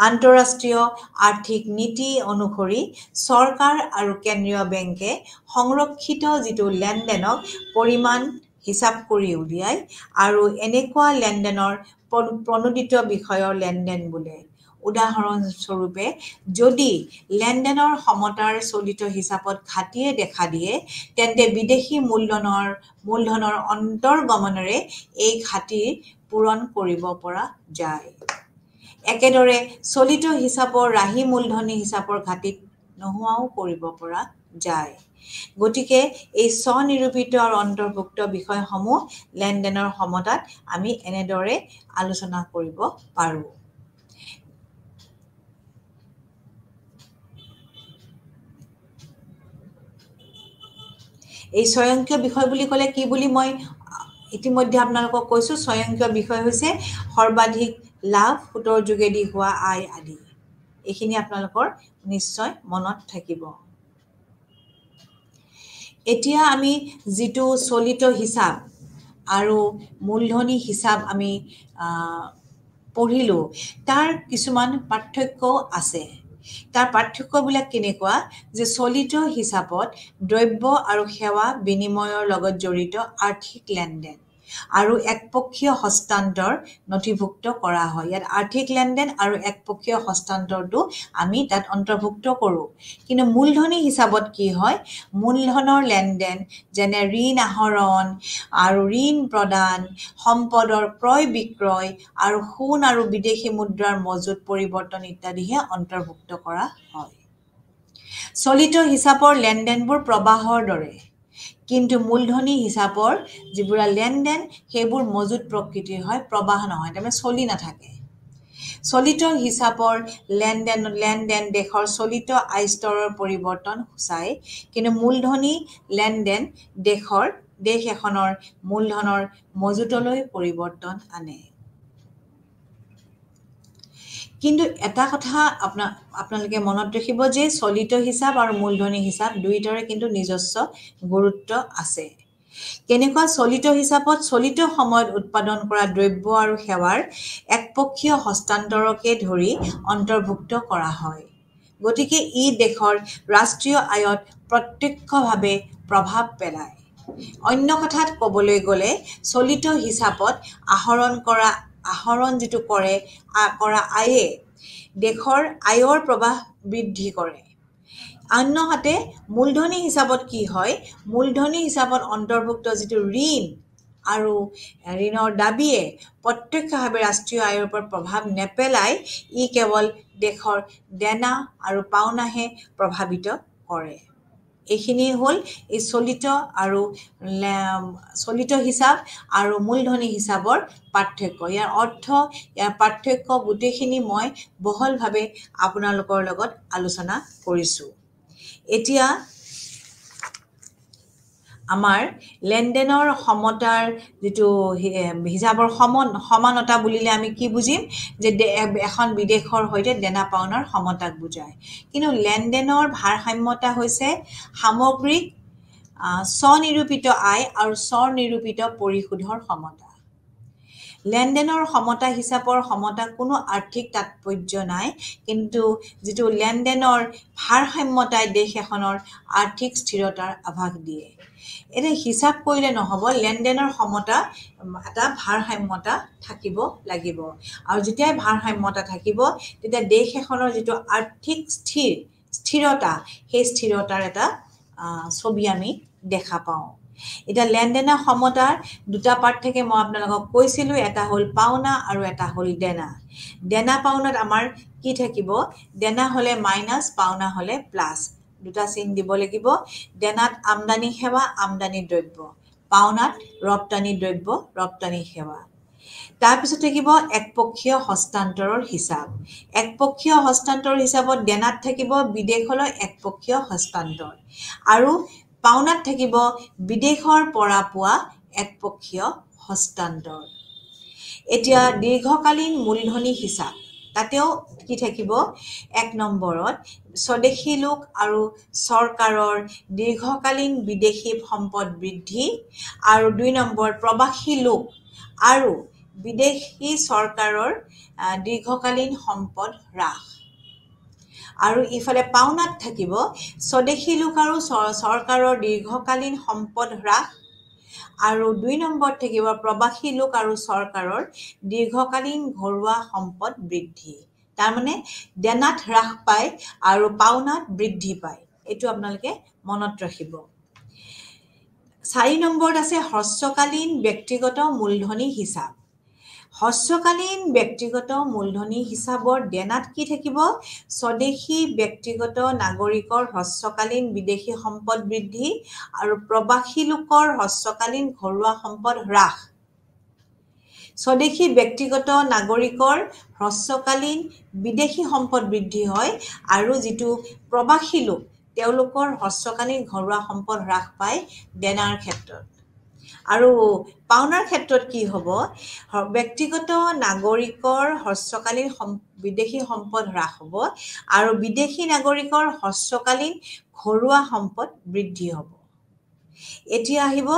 আন্তঃৰাষ্ট্ৰীয় আৰ্থিক নীতি অনুসৰি চৰকাৰ আৰু কেন্দ্ৰীয় বেংকে সংৰক্ষিত যিটো লেনদেনক পৰিমাণ হিচাপ কৰি উলিয়ায় আৰু এনেকুৱা লেনদেনৰ প্ৰণোদিত বিষয়ৰ লেনদেন বোলে। উদাহৰণস্বৰূপে যদি লেনদেনৰ সমতাৰ চলিত হিচাপত ঘাটিয়ে দেখা দিয়ে তেন্তে বিদেশী মূলধনৰ অন্তৰ্গমনেৰে এই ঘাটি পূৰণ কৰিব পৰা যায়। একেদৰে চলিত হিচাপৰ ৰাহি মূলধনী হিচাপৰ ঘাটিত নোহোৱাও কৰিব পৰা যায়। গতিকে এই স্বনিৰূপিত আৰু অন্তৰ্ভুক্ত বিষয়সমূহ লেনদেনৰ সমতাত আমি এনেদৰে আলোচনা কৰিব পাৰোঁ। এই স্বয়ংক্ৰিয় বিষয় বুলি ক'লে কি বুলি মই ইতিমধ্যে আপোনালোকক কৈছোঁ। স্বয়ংক্ৰিয় বিষয় হৈছে সৰ্বাধিক লাভ, সুতৰ যোগেদি হোৱা আয় আদি। এইখিনি আপোনালোকৰ নিশ্চয় মনত থাকিব। এতিয়া আমি যিটো চলিত হিচাপ আৰু মূলধনী হিচাপ আমি পঢ়িলোঁ তাৰ কিছুমান পাৰ্থক্যও আছে। তাৰ পাৰ্থক্যবিলাক কেনেকুৱা যে চলিত হিচাপত দ্ৰব্য আৰু সেৱা বিনিময়ৰ লগত জড়িত আৰ্থিক লেনদেন আৰু একপক্ষীয় হস্তান্তৰ নথিভুক্ত কৰা হয়। ইয়াত আৰ্থিক লেনদেন আৰু একপক্ষীয় হস্তান্তৰটো আমি তাত অন্তৰ্ভুক্ত কৰোঁ। কিন্তু মূলধনী হিচাপত কি হয় মূলধনৰ লেনদেন যেনে ঋণ আহৰণ আৰু ঋণ প্ৰদান, সম্পদৰ ক্ৰয় বিক্ৰয় আৰু সোণ আৰু বিদেশী মুদ্ৰাৰ মজুত পৰিৱৰ্তন ইত্যাদিহে অন্তৰ্ভুক্ত কৰা হয়। চলিত হিচাপৰ লেনদেনবোৰ প্ৰবাহৰ দৰে কিন্তু মূলধনী হিচাপৰ যিবোৰ লেনদেন সেইবোৰ মজুত প্ৰকৃতিৰ হয়, প্ৰবাহ নহয়, তাৰমানে চলি নাথাকে। চলিত হিচাপৰ লেনদেন দেশৰ চলিত আয় স্তৰৰ পৰিৱৰ্তন সূচায় কিন্তু মূলধনী লেনদেন দেশ এখনৰ মূলধনৰ মজুতলৈ পৰিৱৰ্তন আনে। কিন্তু এটা কথা আপোনালোকে মনত ৰাখিব যে চলিত হিচাপ আৰু মূলধনী হিচাপ দুয়োটাৰে কিন্তু নিজস্ব গুৰুত্ব আছে। কেনেকুৱা চলিত হিচাপত চলিত সময়ত উৎপাদন কৰা দ্ৰব্য আৰু সেৱাৰ একপক্ষীয় হস্তান্তৰকে ধৰি অন্তৰ্ভুক্ত কৰা হয়। গতিকে ই দেশৰ ৰাষ্ট্ৰীয় আয়ত প্ৰত্যক্ষভাৱে প্ৰভাৱ পেলায়। অন্য কথাত ক'বলৈ গ'লে চলিত হিচাপত আহৰণ যিটো কৰা আয়ে দেশৰ আয়ৰ প্ৰৱাহ বৃদ্ধি কৰে। আনহাতে মূলধনী হিচাপত কি হয় মূলধনী হিচাপত অন্তৰ্ভুক্ত যিটো ঋণ আৰু ঋণৰ দাবীয়ে প্ৰত্যক্ষভাৱে ৰাষ্ট্ৰীয় আয়ৰ ওপৰত প্ৰভাৱ নেপেলায়, ই কেৱল দেশৰ দেনা আৰু পাওনাহে প্ৰভাৱিত কৰে। এইখিনি হ'ল এই চলিত হিচাপ আৰু মূলধনী হিচাপৰ পাৰ্থক্য। ইয়াৰ অৰ্থ, ইয়াৰ পাৰ্থক্য গোটেইখিনি মই বহলভাৱে আপোনালোকৰ লগত আলোচনা কৰিছোঁ। এতিয়া আমাৰ লেনদেনৰ সমতাৰ যিটো হিচাপৰ সমানতা বুলিলে আমি কি বুজিম, যে এখন বিদেশৰ সৈতে দেনা পাওনাৰ সমতাক বুজায়। কিন্তু লেনদেনৰ ভাৰসাম্যতা হৈছে সামগ্ৰিক স্বনিৰূপিত আয় আৰু স্বনিৰূপিত পৰিশোধৰ সমতা। লেনদেনৰ সমতা হিচাপৰ সমতা কোনো আৰ্থিক তাৎপৰ্য নাই, কিন্তু যিটো লেনদেনৰ ভাৰসাম্যতাই দেশ এখনৰ আৰ্থিক স্থিৰতাৰ আভাস দিয়ে। এতিয়া হিচাপ কৰিলে নহ'ব, লেনদেনৰ সমতা এটা ভাৰসাম্যতা থাকিব লাগিব। আৰু যেতিয়াই ভাৰসাম্যতা থাকিব, তেতিয়া দেশ এখনৰ যিটো আৰ্থিক স্থিৰতা, সেই স্থিৰতাৰ এটা ছবি আমি দেখা পাওঁ। এতিয়া লেনদেনৰ সমতাৰ দুটা পাৰ্ট থাকে, মই আপোনালোকক কৈছিলোঁ, এটা হ'ল পাওনা আৰু এটা হ'ল দেনা। দেনা পাওনাত আমাৰ কি থাকিব, দেনা হ'লে মাইনাছ, পাওনা হ'লে প্লাছ, দুটা চিন দিব লাগিব। দেনাত আমদানি সেৱা, আমদানি দ্ৰব্য, পাওনাত ৰপ্তানি দ্ৰব্য, ৰপ্তানি সেৱা। তাৰপিছত থাকিব একপক্ষীয় হস্তান্তৰৰ হিচাপ। একপক্ষীয় হস্তান্তৰৰ হিচাপত দেনাত থাকিব বিদেশলৈ একপক্ষীয় হস্তান্তৰ, আৰু পাওনাত থাকিব বিদেশৰ পৰা পোৱা একপক্ষীয় হস্তান্তৰ। এতিয়া দীৰ্ঘকালীন মূলধনী হিচাপ, তাতেও কি থাকিব, 1 নম্বৰত স্বদেশী লোক আৰু চৰকাৰৰ দীৰ্ঘকালীন বিদেশী সম্পদ বৃদ্ধি, আৰু 2 নম্বৰ প্ৰবাসী লোক আৰু বিদেশী চৰকাৰৰ দীৰ্ঘকালীন সম্পদ হ্ৰাস। আৰু ইফালে পাওনাত থাকিব স্বদেশী লোক আৰু চৰকাৰৰ দীৰ্ঘকালীন সম্পদ হ্ৰাস, আৰু 2 নম্বৰত থাকিব প্ৰবাসী লোক আৰু চৰকাৰৰ দীৰ্ঘকালীন ঘৰুৱা সম্পদ বৃদ্ধি। তাৰমানে দেনাত হ্ৰাস পায় আৰু পাওনাত বৃদ্ধি পায়, এইটো আপোনালোকে মনত ৰাখিব। 4 নম্বৰত আছে হ্ৰস্বকালীন ব্যক্তিগত মূলধনী হিচাপ। হ্ৰস্বকালীন ব্যক্তিগত মূলধনী হিচাপৰ দেনাত কি থাকিব, স্বদেশী ব্যক্তিগত নাগৰিকৰ হ্ৰস্বকালীন বিদেশী সম্পদ বৃদ্ধি আৰু প্ৰবাসী লোকৰ হ্ৰস্বকালীন ঘৰুৱা সম্পদ হ্ৰাস। স্বদেশী ব্যক্তিগত নাগৰিকৰ হ্ৰস্বকালীন বিদেশী সম্পদ বৃদ্ধি হয়, আৰু যিটো প্ৰবাসী লোক তেওঁলোকৰ হ্ৰস্বকালীন ঘৰুৱা সম্পদ হ্ৰাস পায় দেনাৰ ক্ষেত্ৰত। আৰু পাওনাৰ ক্ষেত্ৰত কি হ'ব, ব্যক্তিগত নাগৰিকৰ হ্ৰস্বকালীন বিদেশী সম্পদ হ্ৰাস হ'ব, আৰু বিদেশী নাগৰিকৰ হ্ৰস্বকালীন ঘৰুৱা সম্পদ বৃদ্ধি হ'ব। এতিয়া আহিব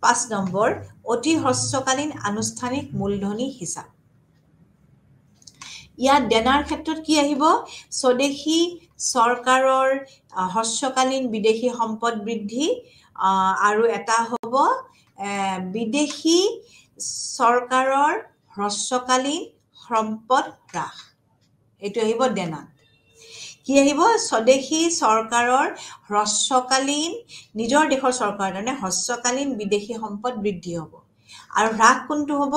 5 নম্বৰ অতি হ্ৰস্বকালীন আনুষ্ঠানিক মূলধনী হিচাপ। ইয়াত দেনাৰ ক্ষেত্ৰত কি আহিব, স্বদেশী চৰকাৰৰ হ্ৰস্বকালীন বিদেশী সম্পদ বৃদ্ধি, আৰু এটা হ'ব বিদেশী চৰকাৰৰ হ্ৰস্বকালীন সম্পদ হ্ৰাস। এইটো আহিব দেনাত। কি আহিব, স্বদেশী চৰকাৰৰ হ্ৰস্বকালীন, নিজৰ দেশৰ চৰকাৰৰ কাৰণে হ্ৰস্বকালীন বিদেশী সম্পদ বৃদ্ধি হ'ব, আৰু হ্ৰাস কোনটো হ'ব,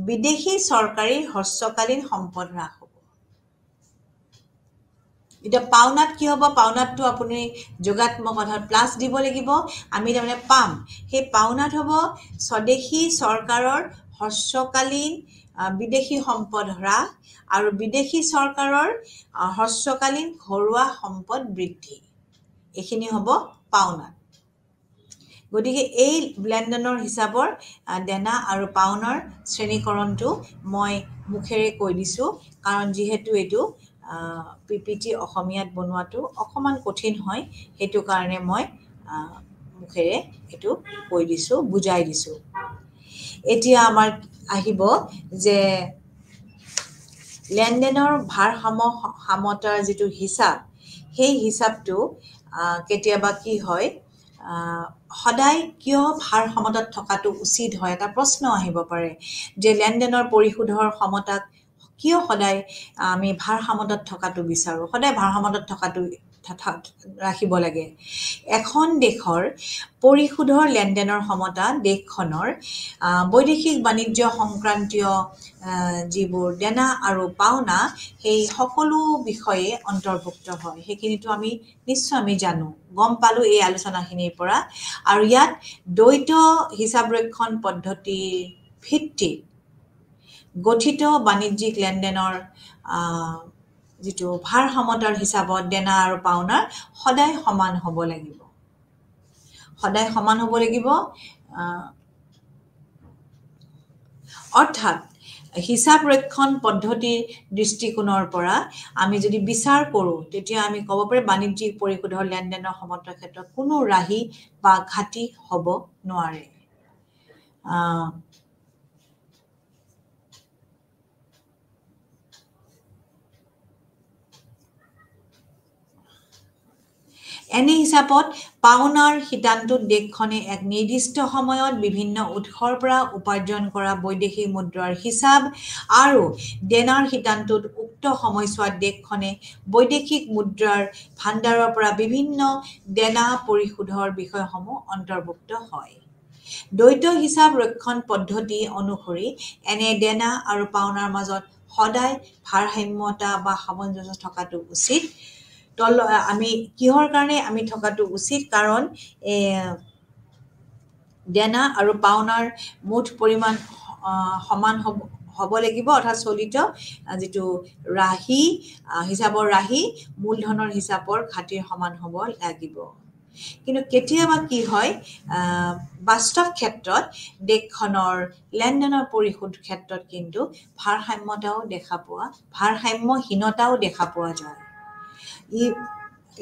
বিদেশী চৰকাৰী হ্ৰস্বকালীন সম্পদ হ্ৰাস হ'ব। এতিয়া পাওনাত কি হ'ব, পাওনাতটো আপুনি যোগাত্মক অৰ্থাৎ প্লাছ দিব লাগিব, আমি তাৰমানে পাম। সেই পাওনাত হ'ব স্বদেশী চৰকাৰৰ হ্ৰস্বকালীন বিদেশী সম্পদ হ্ৰাস আৰু বিদেশী চৰকাৰৰ হ্ৰস্বকালীন ঘৰুৱা সম্পদ বৃদ্ধি। এইখিনি হ'ব পাওনাত। গতিকে এই লেনদেনৰ হিচাপৰ দেনা আৰু পাওনাৰ শ্ৰেণীকৰণটো মই মুখেৰে কৈ দিছোঁ, কাৰণ যিহেতু এইটো PPT অসমীয়াত বনোৱাটো অকণমান কঠিন হয়, সেইটো কাৰণে মই মুখেৰে এইটো কৈ দিছোঁ, বুজাই দিছোঁ। এতিয়া আমাৰ আহিব যে লেনদেনৰ ভাৰসাম্যতাৰ যিটো হিচাপ, সেই হিচাপটো কেতিয়াবা কি হয়, সদায় কিয় ভাৰসাম্যতাত থকাটো উচিত হয়, এটা প্ৰশ্ন আহিব পাৰে যে লেনদেনৰ পৰিশোধৰ সমতাক কিয় সদায় আমি ভাৰসাম্যতাত থকাটো বিচাৰোঁ, সদায় ভাৰসাম্যতাত থকাটো ৰাখিব লাগে। এখন দেশৰ পৰিশোধৰ লেনদেনৰ সমতা দেশখনৰ বৈদেশিক বাণিজ্য সংক্ৰান্তীয় যিবোৰ দেনা আৰু পাওনা সেই সকলো বিষয়ে অন্তৰ্ভুক্ত হয়। সেইখিনিতো আমি নিশ্চয় জানো, গম পালোঁ এই আলোচনাখিনিৰ পৰা। আৰু ইয়াত দ্বৈত হিচাপৰক্ষণ পদ্ধতিৰ ভিত্তিত গঠিত বাণিজ্যিক লেনদেনৰ যিটো ভাৰসাম্যতাৰ হিচাপত দেনা আৰু পাওনাৰ সদায় সমান হ'ব লাগিব, সদায় সমান হ'ব লাগিব। অৰ্থাৎ হিচাপ ৰক্ষণ পদ্ধতিৰ দৃষ্টিকোণৰ পৰা আমি যদি বিচাৰ কৰোঁ, তেতিয়া আমি ক'ব পাৰি বাণিজ্যিক পৰিশোধৰ লেনদেনৰ সমতাৰ ক্ষেত্ৰত কোনো ৰাহি বা ঘাটি হ'ব নোৱাৰে। এনে হিচাপত পাওনাৰ শিতানটোত দেশখনে এক নিৰ্দিষ্ট সময়ত বিভিন্ন উৎসৰ পৰা উপাৰ্জন কৰা বৈদেশিক মুদ্ৰাৰ হিচাপ আৰু দেনাৰ শিতানটোত উক্ত সময়ছোৱাত দেশখনে বৈদেশিক মুদ্ৰাৰ ভাণ্ডাৰৰ পৰা বিভিন্ন দেনা পৰিশোধৰ বিষয়সমূহ অন্তৰ্ভুক্ত হয়। দ্বৈত হিচাপ ৰক্ষণ পদ্ধতি অনুসৰি এনে দেনা আৰু পাওনাৰ মাজত সদায় ভাৰসাম্যতা বা সামঞ্জস্য থকাটো উচিত। আমি কিহৰ কাৰণে আমি থকাটো উচিত? কাৰণ দেনা আৰু পাওনাৰ মুঠ পৰিমাণ সমান হ'ব লাগিব, অৰ্থাৎ চলিত যিটো ৰাহি হিচাপৰ ৰাহি মূলধনৰ হিচাপৰ ঘাটিৰ সমান হ'ব লাগিব। কিন্তু কেতিয়াবা কি হয়, বাস্তৱ ক্ষেত্ৰত দেশখনৰ লেনদেনৰ পৰিশোধ ক্ষেত্ৰত কিন্তু ভাৰসাম্যহীনতাও দেখা পোৱা যায়। ই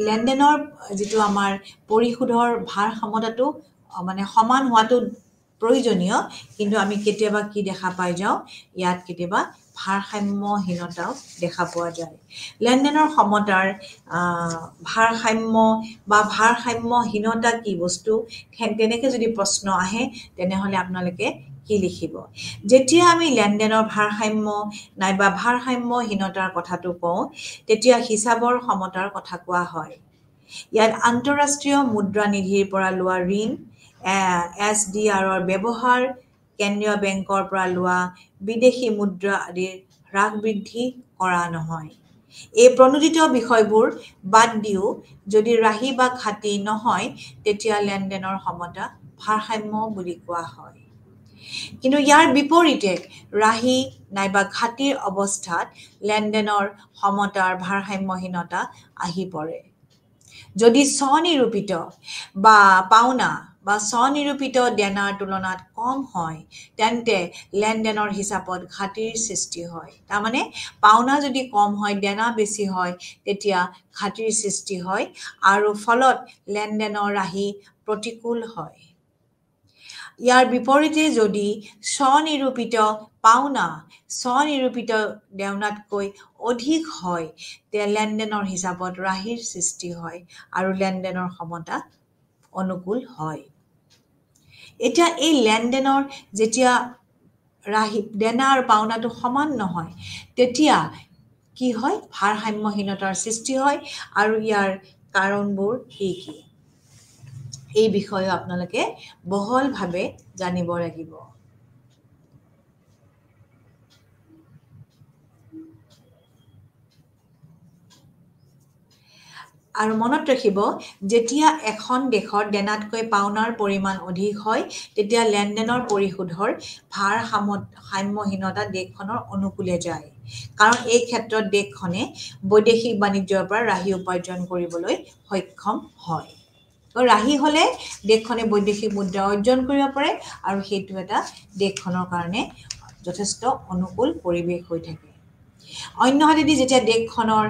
লেনদেনৰ যিটো আমাৰ পৰিশোধৰ ভাৰসাম্যতাটো মানে সমান হোৱাটো প্ৰয়োজনীয়, কিন্তু আমি কেতিয়াবা কি দেখা পাই যাওঁ, ইয়াত কেতিয়াবা ভাৰসাম্যহীনতাও দেখা পোৱা যায়। লেনদেনৰ সমতাৰ ভাৰসাম্য বা ভাৰসাম্যহীনতা কি বস্তু, তেনেকৈ যদি প্ৰশ্ন আহে তেনেহ'লে আপোনালোকে কি লিখিব? যেতিয়া আমি লেনদেনৰ ভাৰসাম্য নাইবা ভাৰসাম্যহীনতাৰ কথাটো কওঁ, তেতিয়া হিচাপৰ সমতাৰ কথা কোৱা হয়। ইয়াত আন্তঃৰাষ্ট্ৰীয় মুদ্ৰা নিধিৰ পৰা লোৱা ঋণ, SDRৰ ব্যৱহাৰ, কেন্দ্ৰীয় বেংকৰ পৰা লোৱা বিদেশী মুদ্ৰা আদিৰ হ্ৰাস বৃদ্ধি কৰা নহয়। এই প্ৰণোদিত বিষয়বোৰ বাদ দিও যদি ৰাহি বা ঘাটি নহয়, তেতিয়া লেনদেনৰ সমতা ভাৰসাম্য বুলি কোৱা হয়। কিন্তু ইয়াৰ বিপৰীতে ৰাহি নাইবা ঘাটিৰ অৱস্থাত লেনদেনৰ সমতাৰ ভাৰসাম্যহীনতা আহি পৰে। যদি স্বনিৰূপিত বা পাওনা বা স্বনিৰূপিত দেনাৰ তুলনাত কম হয়, তেন্তে লেনদেনৰ হিচাপত ঘাটিৰ সৃষ্টি হয়। তাৰমানে পাওনা যদি কম হয়, দেনা বেছি হয়, তেতিয়া ঘাটিৰ সৃষ্টি হয় আৰু ফলত লেনদেনৰ ৰাহি প্ৰতিকূল হয়। ইয়াৰ বিপৰীতে যদি স্বনিৰূপিত পাওনা স্বনিৰূপিত দেনাতকৈ অধিক হয়, তেতিয়া লেনদেনৰ হিচাপত ৰাহিৰ সৃষ্টি হয় আৰু লেনদেনৰ সমতা অনুকূল হয়। এতিয়া এই লেনদেনৰ যেতিয়া দেনা আৰু পাওনাটো সমান নহয়, তেতিয়া কি হয়? ভাৰসাম্যহীনতাৰ সৃষ্টি হয়। আৰু ইয়াৰ কাৰণবোৰ কি কি, এই বিষয়ে আপোনালোকে বহলভাৱে জানিব লাগিব। আৰু মনত ৰাখিব, যেতিয়া এখন দেশৰ দেনাতকৈ পাওনাৰ পৰিমাণ অধিক হয়, তেতিয়া লেনদেনৰ পৰিশোধৰ ভাৰসাম্যহীনতা দেশখনৰ অনুকূলে যায়। কাৰণ এই ক্ষেত্ৰত দেশখনে বৈদেশিক বাণিজ্যৰ পৰা ৰাহি উপাৰ্জন কৰিবলৈ সক্ষম হয়। ৰাহি হ'লে দেশখনে বৈদেশিক মুদ্ৰা অৰ্জন কৰিব পাৰে আৰু সেইটো এটা দেশখনৰ কাৰণে যথেষ্ট অনুকূল পৰিৱেশ হৈ থাকে। অন্যহাতেদি যেতিয়া দেশখনৰ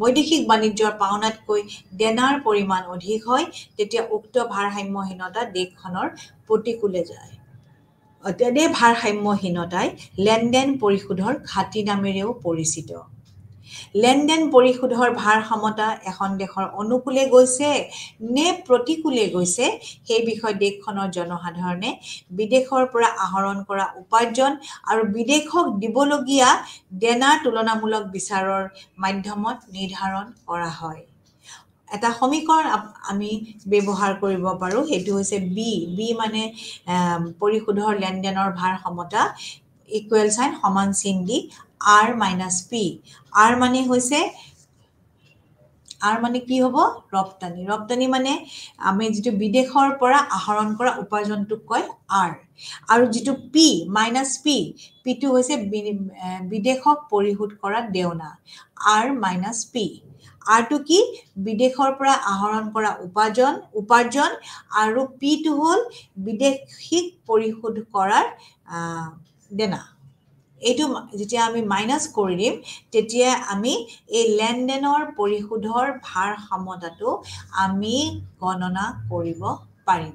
বৈদেশিক বাণিজ্যৰ পাওনাতকৈ দেনাৰ পৰিমাণ অধিক হয়, তেতিয়া উক্ত ভাৰসাম্যহীনতা দেশখনৰ প্ৰতিকূলে যায়। তেনে ভাৰসাম্যহীনতাই লেনদেন পৰিশোধৰ ঘাটি নামেৰেও পৰিচিত। লেনদেন পৰিশোধৰ ভাৰসাম্যতা এখন দেশৰ অনুকূলে গৈছে নে প্ৰতিকূলে গৈছে সেই বিষয়ে দেশখনৰ জনসাধাৰণে বিদেশৰ পৰা আহৰণ কৰা উপাৰ্জন আৰু বিদেশক দিবলগীয়া দেনাৰ তুলনামূলক বিচাৰৰ মাধ্যমত নিৰ্ধাৰণ কৰা হয় এটা সমীকৰণ আমি ব্যৱহাৰ কৰিব পাৰোঁ সেইটো হৈছে বি মানে পৰিশোধৰ লেনদেনৰ ভাৰসাম্যতা ইকুৱেল সাইন সমান চিন দি r - p r মানে কি হ'ব ৰপ্তানি মানে আমি যেটো বিদেশৰ পৰা আহৰণ কৰা উপাৰ্জনটোক কয় r আৰু যেটো p টো হৈছে বিদেশক পৰিশোধ কৰা দেউনা r - p আৰটো কি বিদেশৰ পৰা আহৰণ কৰা উপাৰ্জন আৰু p টো হ'ল বিদেশিক পৰিশোধ কৰাৰ দেনা এইটো যেতিয়া আমি মাইনাস কৰি দিম তেতিয়া আমি এই লেনদেনৰ পৰিশোধৰ ভাৰসাম্যতাটো আমি গণনা কৰিব পাৰিম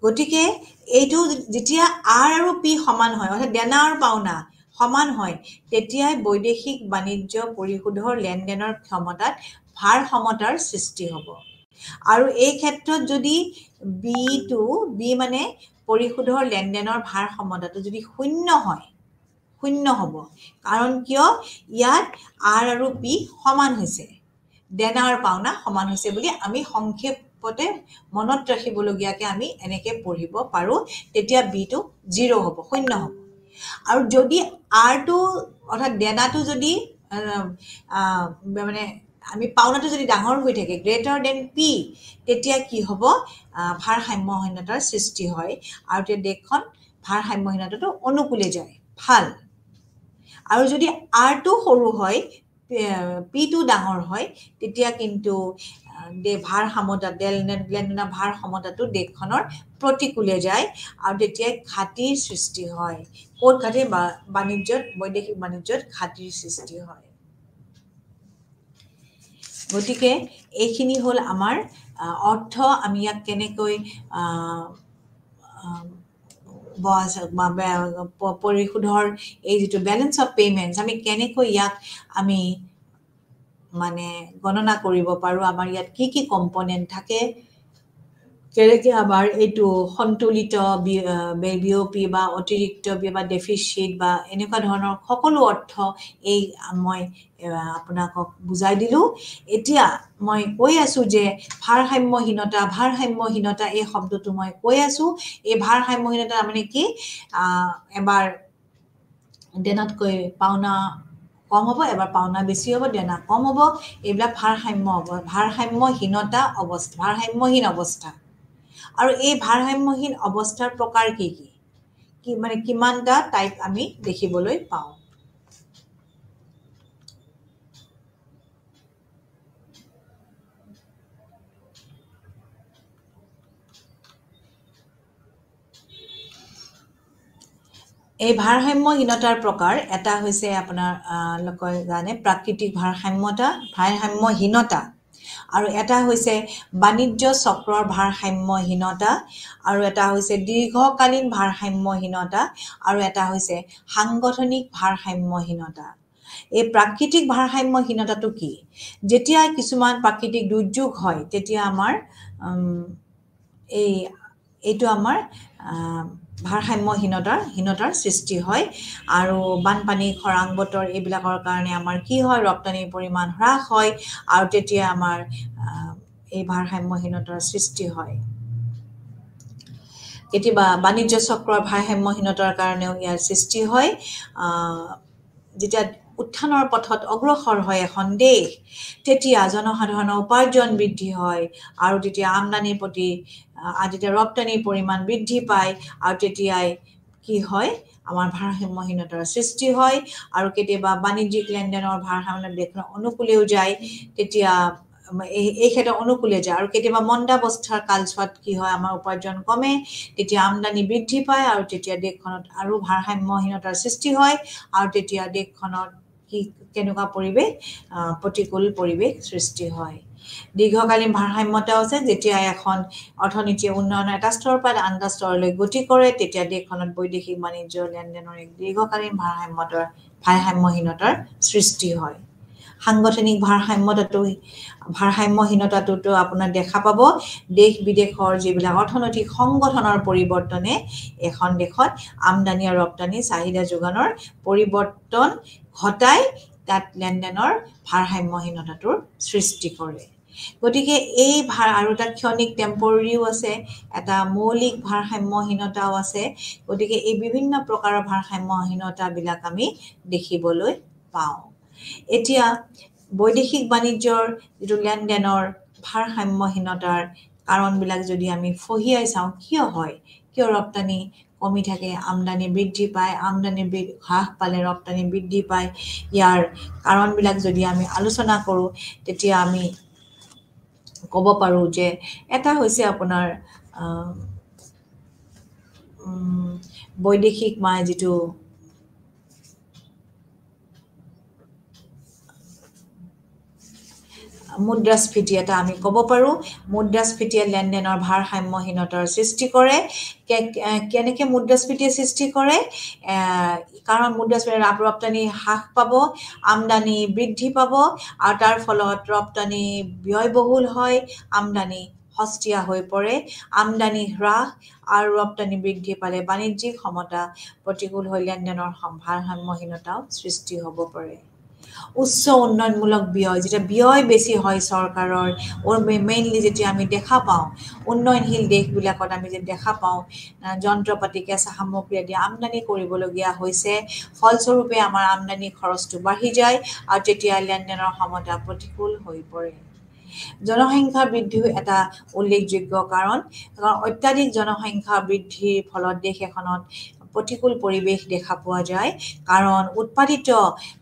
গতিকে এইটো যেতিয়া r আৰু p সমান হয় অৰ্থাৎ দেনা আৰু পাওনা সমান হয় তেতিয়াই বৈদেশিক বাণিজ্য পৰিশোধৰ লেনদেনৰ ক্ষমতাত ভাৰসাম্যতাৰ সৃষ্টি হ'ব আৰু এই ক্ষেত্ৰত যদি বি মানে পৰিশোধৰ লেনদেনৰ ভাৰসাম্যতাটো যদি শূন্য হ'ব কাৰণ কিয় ইয়াত r আৰু p সমান হৈছে দেনা আৰু পাওনা সমান হৈছে বুলি আমি সংক্ষেপতে মনত ৰাখিবলগীয়াকে আমি এনেকে পঢ়িব পাৰো তেতিয়া b টো 0 হ'ব শূন্য হ'ব আৰু যদি r টো অৰ্থাৎ দেনাটো যদি মানে আমি পাওনাটো যদি ডাঙৰ হৈ থাকে গ্ৰেটাৰ দেন p তেতিয়া কি হ'ব ভাৰসাম্যহীনতাৰ সৃষ্টি হয় আৰু তে দেখখন ভাৰসাম্যহীনতাটো অনুকূলে যায় ভাল আৰু যদি r টো সৰু হয় p টো ডাঙৰ হয় তেতিয়া কিন্তু লেনদেনৰ ভাৰসাম্যতাটো দেশখনৰ প্ৰতিকূলে যায় আৰু তেতিয়া ঘাটিৰ সৃষ্টি হয় ক'ত ঘাটি বৈদেশিক বাণিজ্যত ঘাটিৰ সৃষ্টি হয় গতিকে এইখিনি হ'ল আমাৰ অৰ্থ আমি ইয়াক কেনেকৈ পৰিশোধৰ এই যেটো বেলেন্স অফ পেমেন্টস আমি কেনেকৈ ইয়াক আমি মানে গণনা কৰিব পাৰো আমাৰ ইয়াত কি কম্পোনেন্ট থাকে কেনেকৈ আমাৰ এইটো সন্তুলিত বিওপি বা অতিৰিক্ত বা ডেফিচিট বা এনেকুৱা ধৰণৰ সকলো অৰ্থ এই মই আপোনাক বুজাই দিলো এতিয়া মই কৈ আছো যে ভাৰসাম্যহীনতা এই শব্দটো মই কৈ আছো এই ভাৰসাম্যহীনতা মানে কি এবাৰ দেনাতকৈ পাওনা কম হ'ব এবাৰ পাওনা বেছি হ'ব দেনা কম হ'ব এইবিলাক ভাৰসাম্যহীন অৱস্থা আৰু এই ভাৰসাম্যহীন অৱস্থাৰ প্ৰকাৰ কি মানে কিমানটা টাইপ আমি দেখিবলৈ পাওঁ এই ভাৰসাম্যহীনতাৰ প্ৰকাৰ এটা হৈছে আপোনাৰ লোকে জানে প্ৰাকৃতিক ভাৰসাম্যহীনতা আৰু এটা হৈছে বাণিজ্য চক্ৰৰ ভাৰসাম্যহীনতা আৰু এটা হৈছে দীৰ্ঘকালীন ভাৰসাম্যহীনতা আৰু এটা হৈছে সাংগঠনিক ভাৰসাম্যহীনতা এই প্ৰাকৃতিক ভাৰসাম্যহীনতাটো কি যেতিয়া কিছুমান প্ৰাকৃতিক দুৰ্যোগ হয় তেতিয়া আমাৰ এইটো আমাৰ ভাৰসাম্যহীনতাৰ সৃষ্টি হয় আৰু বানপানী খৰাং বতৰ এইবিলাকৰ কাৰণে আমাৰ কি হয় ৰপ্তানিৰ পৰিমাণ হ্ৰাস হয় আৰু তেতিয়া আমাৰ এই ভাৰসাম্যহীনতাৰ সৃষ্টি হয় কেতিয়াবা বাণিজ্য চক্ৰৰ ভাৰসাম্যহীনতাৰ কাৰণেও ইয়াৰ সৃষ্টি হয় যেতিয়া উত্থানৰ পথত অগ্ৰসৰ হয় এখন দেশ তেতিয়া জনসাধাৰণৰ উপাৰ্জন বৃদ্ধি হয় আৰু তেতিয়া আমদানিৰ প্ৰতি যেতিয়া ৰপ্তানিৰ পৰিমাণ বৃদ্ধি পায় আৰু তেতিয়াই কি হয় আমাৰ ভাৰসাম্যহীনতাৰ সৃষ্টি হয় আৰু কেতিয়াবা বাণিজ্যিক লেনদেনৰ ভাৰসাম্য দেশৰ অনুকূলেও যায় তেতিয়া এই ক্ষেত্ৰত অনুকূলে যায় আৰু কেতিয়াবা মন্দাৱস্থাৰ কালছোৱাত কি হয় আমাৰ উপাৰ্জন কমে তেতিয়া আমদানি বৃদ্ধি পায় আৰু তেতিয়া দেশখনত আৰু ভাৰসাম্যহীনতাৰ সৃষ্টি হয় আৰু তেতিয়া দেশখনত কি কেনেকুৱা পৰিৱেশ প্ৰতিকূল পৰিৱেশ সৃষ্টি হয় দীৰ্ঘকালীন ভাৰসাম্যতা আছে যেতিয়া এখন অৰ্থনীতি উন্নয়নৰ এটা স্তৰৰ পৰা আন এটা স্তৰলৈ গতি কৰে তেতিয়া দেশখনত বৈদেশিক বাণিজ্য লেনদেনৰ এক দীৰ্ঘকালীন ভাৰসাম্যতাৰ ভাৰসাম্যহীনতাৰ সৃষ্টি হয় সাংগঠনিক ভাৰসাম্যহীনতাটোতো আপোনাৰ দেখা পাব দেশ বিদেশৰ যিবিলাক অৰ্থনৈতিক সংগঠনৰ পৰিৱৰ্তনে এখন দেশত আমদানি আৰু ৰপ্তানি চাহিদা যোগানৰ পৰিৱৰ্তন ঘটাই তাত লেনদেনৰ ভাৰসাম্যহীনতাটোৰ সৃষ্টি কৰে গতিকে এই আৰু এটা ক্ষণিক টেম্পৰেৰীও আছে এটা মৌলিক ভাৰসাম্যহীনতাও আছে গতিকে এই বিভিন্ন প্ৰকাৰৰ ভাৰসাম্যহীনতাবিলাক আমি দেখিবলৈ পাওঁ এতিয়া বৈদেশিক বাণিজ্যৰ যিটো লেনদেনৰ ভাৰসাম্যহীনতাৰ কাৰণবিলাক যদি আমি ফহিয়াই চাওঁ কিয় হয় কিয় ৰপ্তানি কমি থাকে আমদানি বৃদ্ধি পায় আমদানি হ্ৰাস পালে ৰপ্তানি বৃদ্ধি পায় ইয়াৰ কাৰণবিলাক যদি আমি আলোচনা কৰোঁ তেতিয়া আমি ক'ব পাৰোঁ যে এটা হৈছে আপোনাৰ বৈদেশিক যিটো মুদ্ৰাস্ফীতি এটা আমি ক'ব পাৰোঁ মুদ্ৰাস্ফীতিয়ে লেনদেনৰ ভাৰসাম্যহীনতাৰ সৃষ্টি কৰে কেনেকৈ মুদ্ৰাস্ফীতিয়ে সৃষ্টি কৰে কাৰণ মুদ্ৰাস্ফীতি ৰপ্তানি হ্ৰাস পাব আমদানি বৃদ্ধি পাব আৰু তাৰ ফলত ৰপ্তানি ব্যয়বহুল হয় আমদানি সস্তীয়া হৈ পৰে আমদানি হ্ৰাস আৰু ৰপ্তানি বৃদ্ধি পালে বাণিজ্যিক সমতা প্ৰতিকূল হৈ লেনদেনৰ ভাৰসাম্যহীনতাও সৃষ্টি হ'ব পাৰে উচ্চ উন্নয়নমূলক ব্যয় যেতিয়া ব্যয় বেছি হয় চৰকাৰৰ মেইনলি যেতিয়া আমি দেখা পাওঁ উন্নয়নশীল দেশবিলাকত আমি যে দেখা পাওঁ যন্ত্ৰপাতি কেঁচা সামগ্ৰী আদি আমদানি কৰিবলগীয়া হৈছে ফলস্বৰূপে আমাৰ আমদানি খৰচটো বাঢ়ি যায় আৰু তেতিয়া লেনদেনৰ সমতা প্ৰতিকূল হৈ পৰে জনসংখ্যা বৃদ্ধিও এটা উল্লেখযোগ্য কাৰণ অত্যাধিক জনসংখ্যা বৃদ্ধিৰ ফলত দেশ এখনত প্ৰতিকূল পৰিৱেশ দেখা পোৱা যায় কাৰণ উৎপাদিত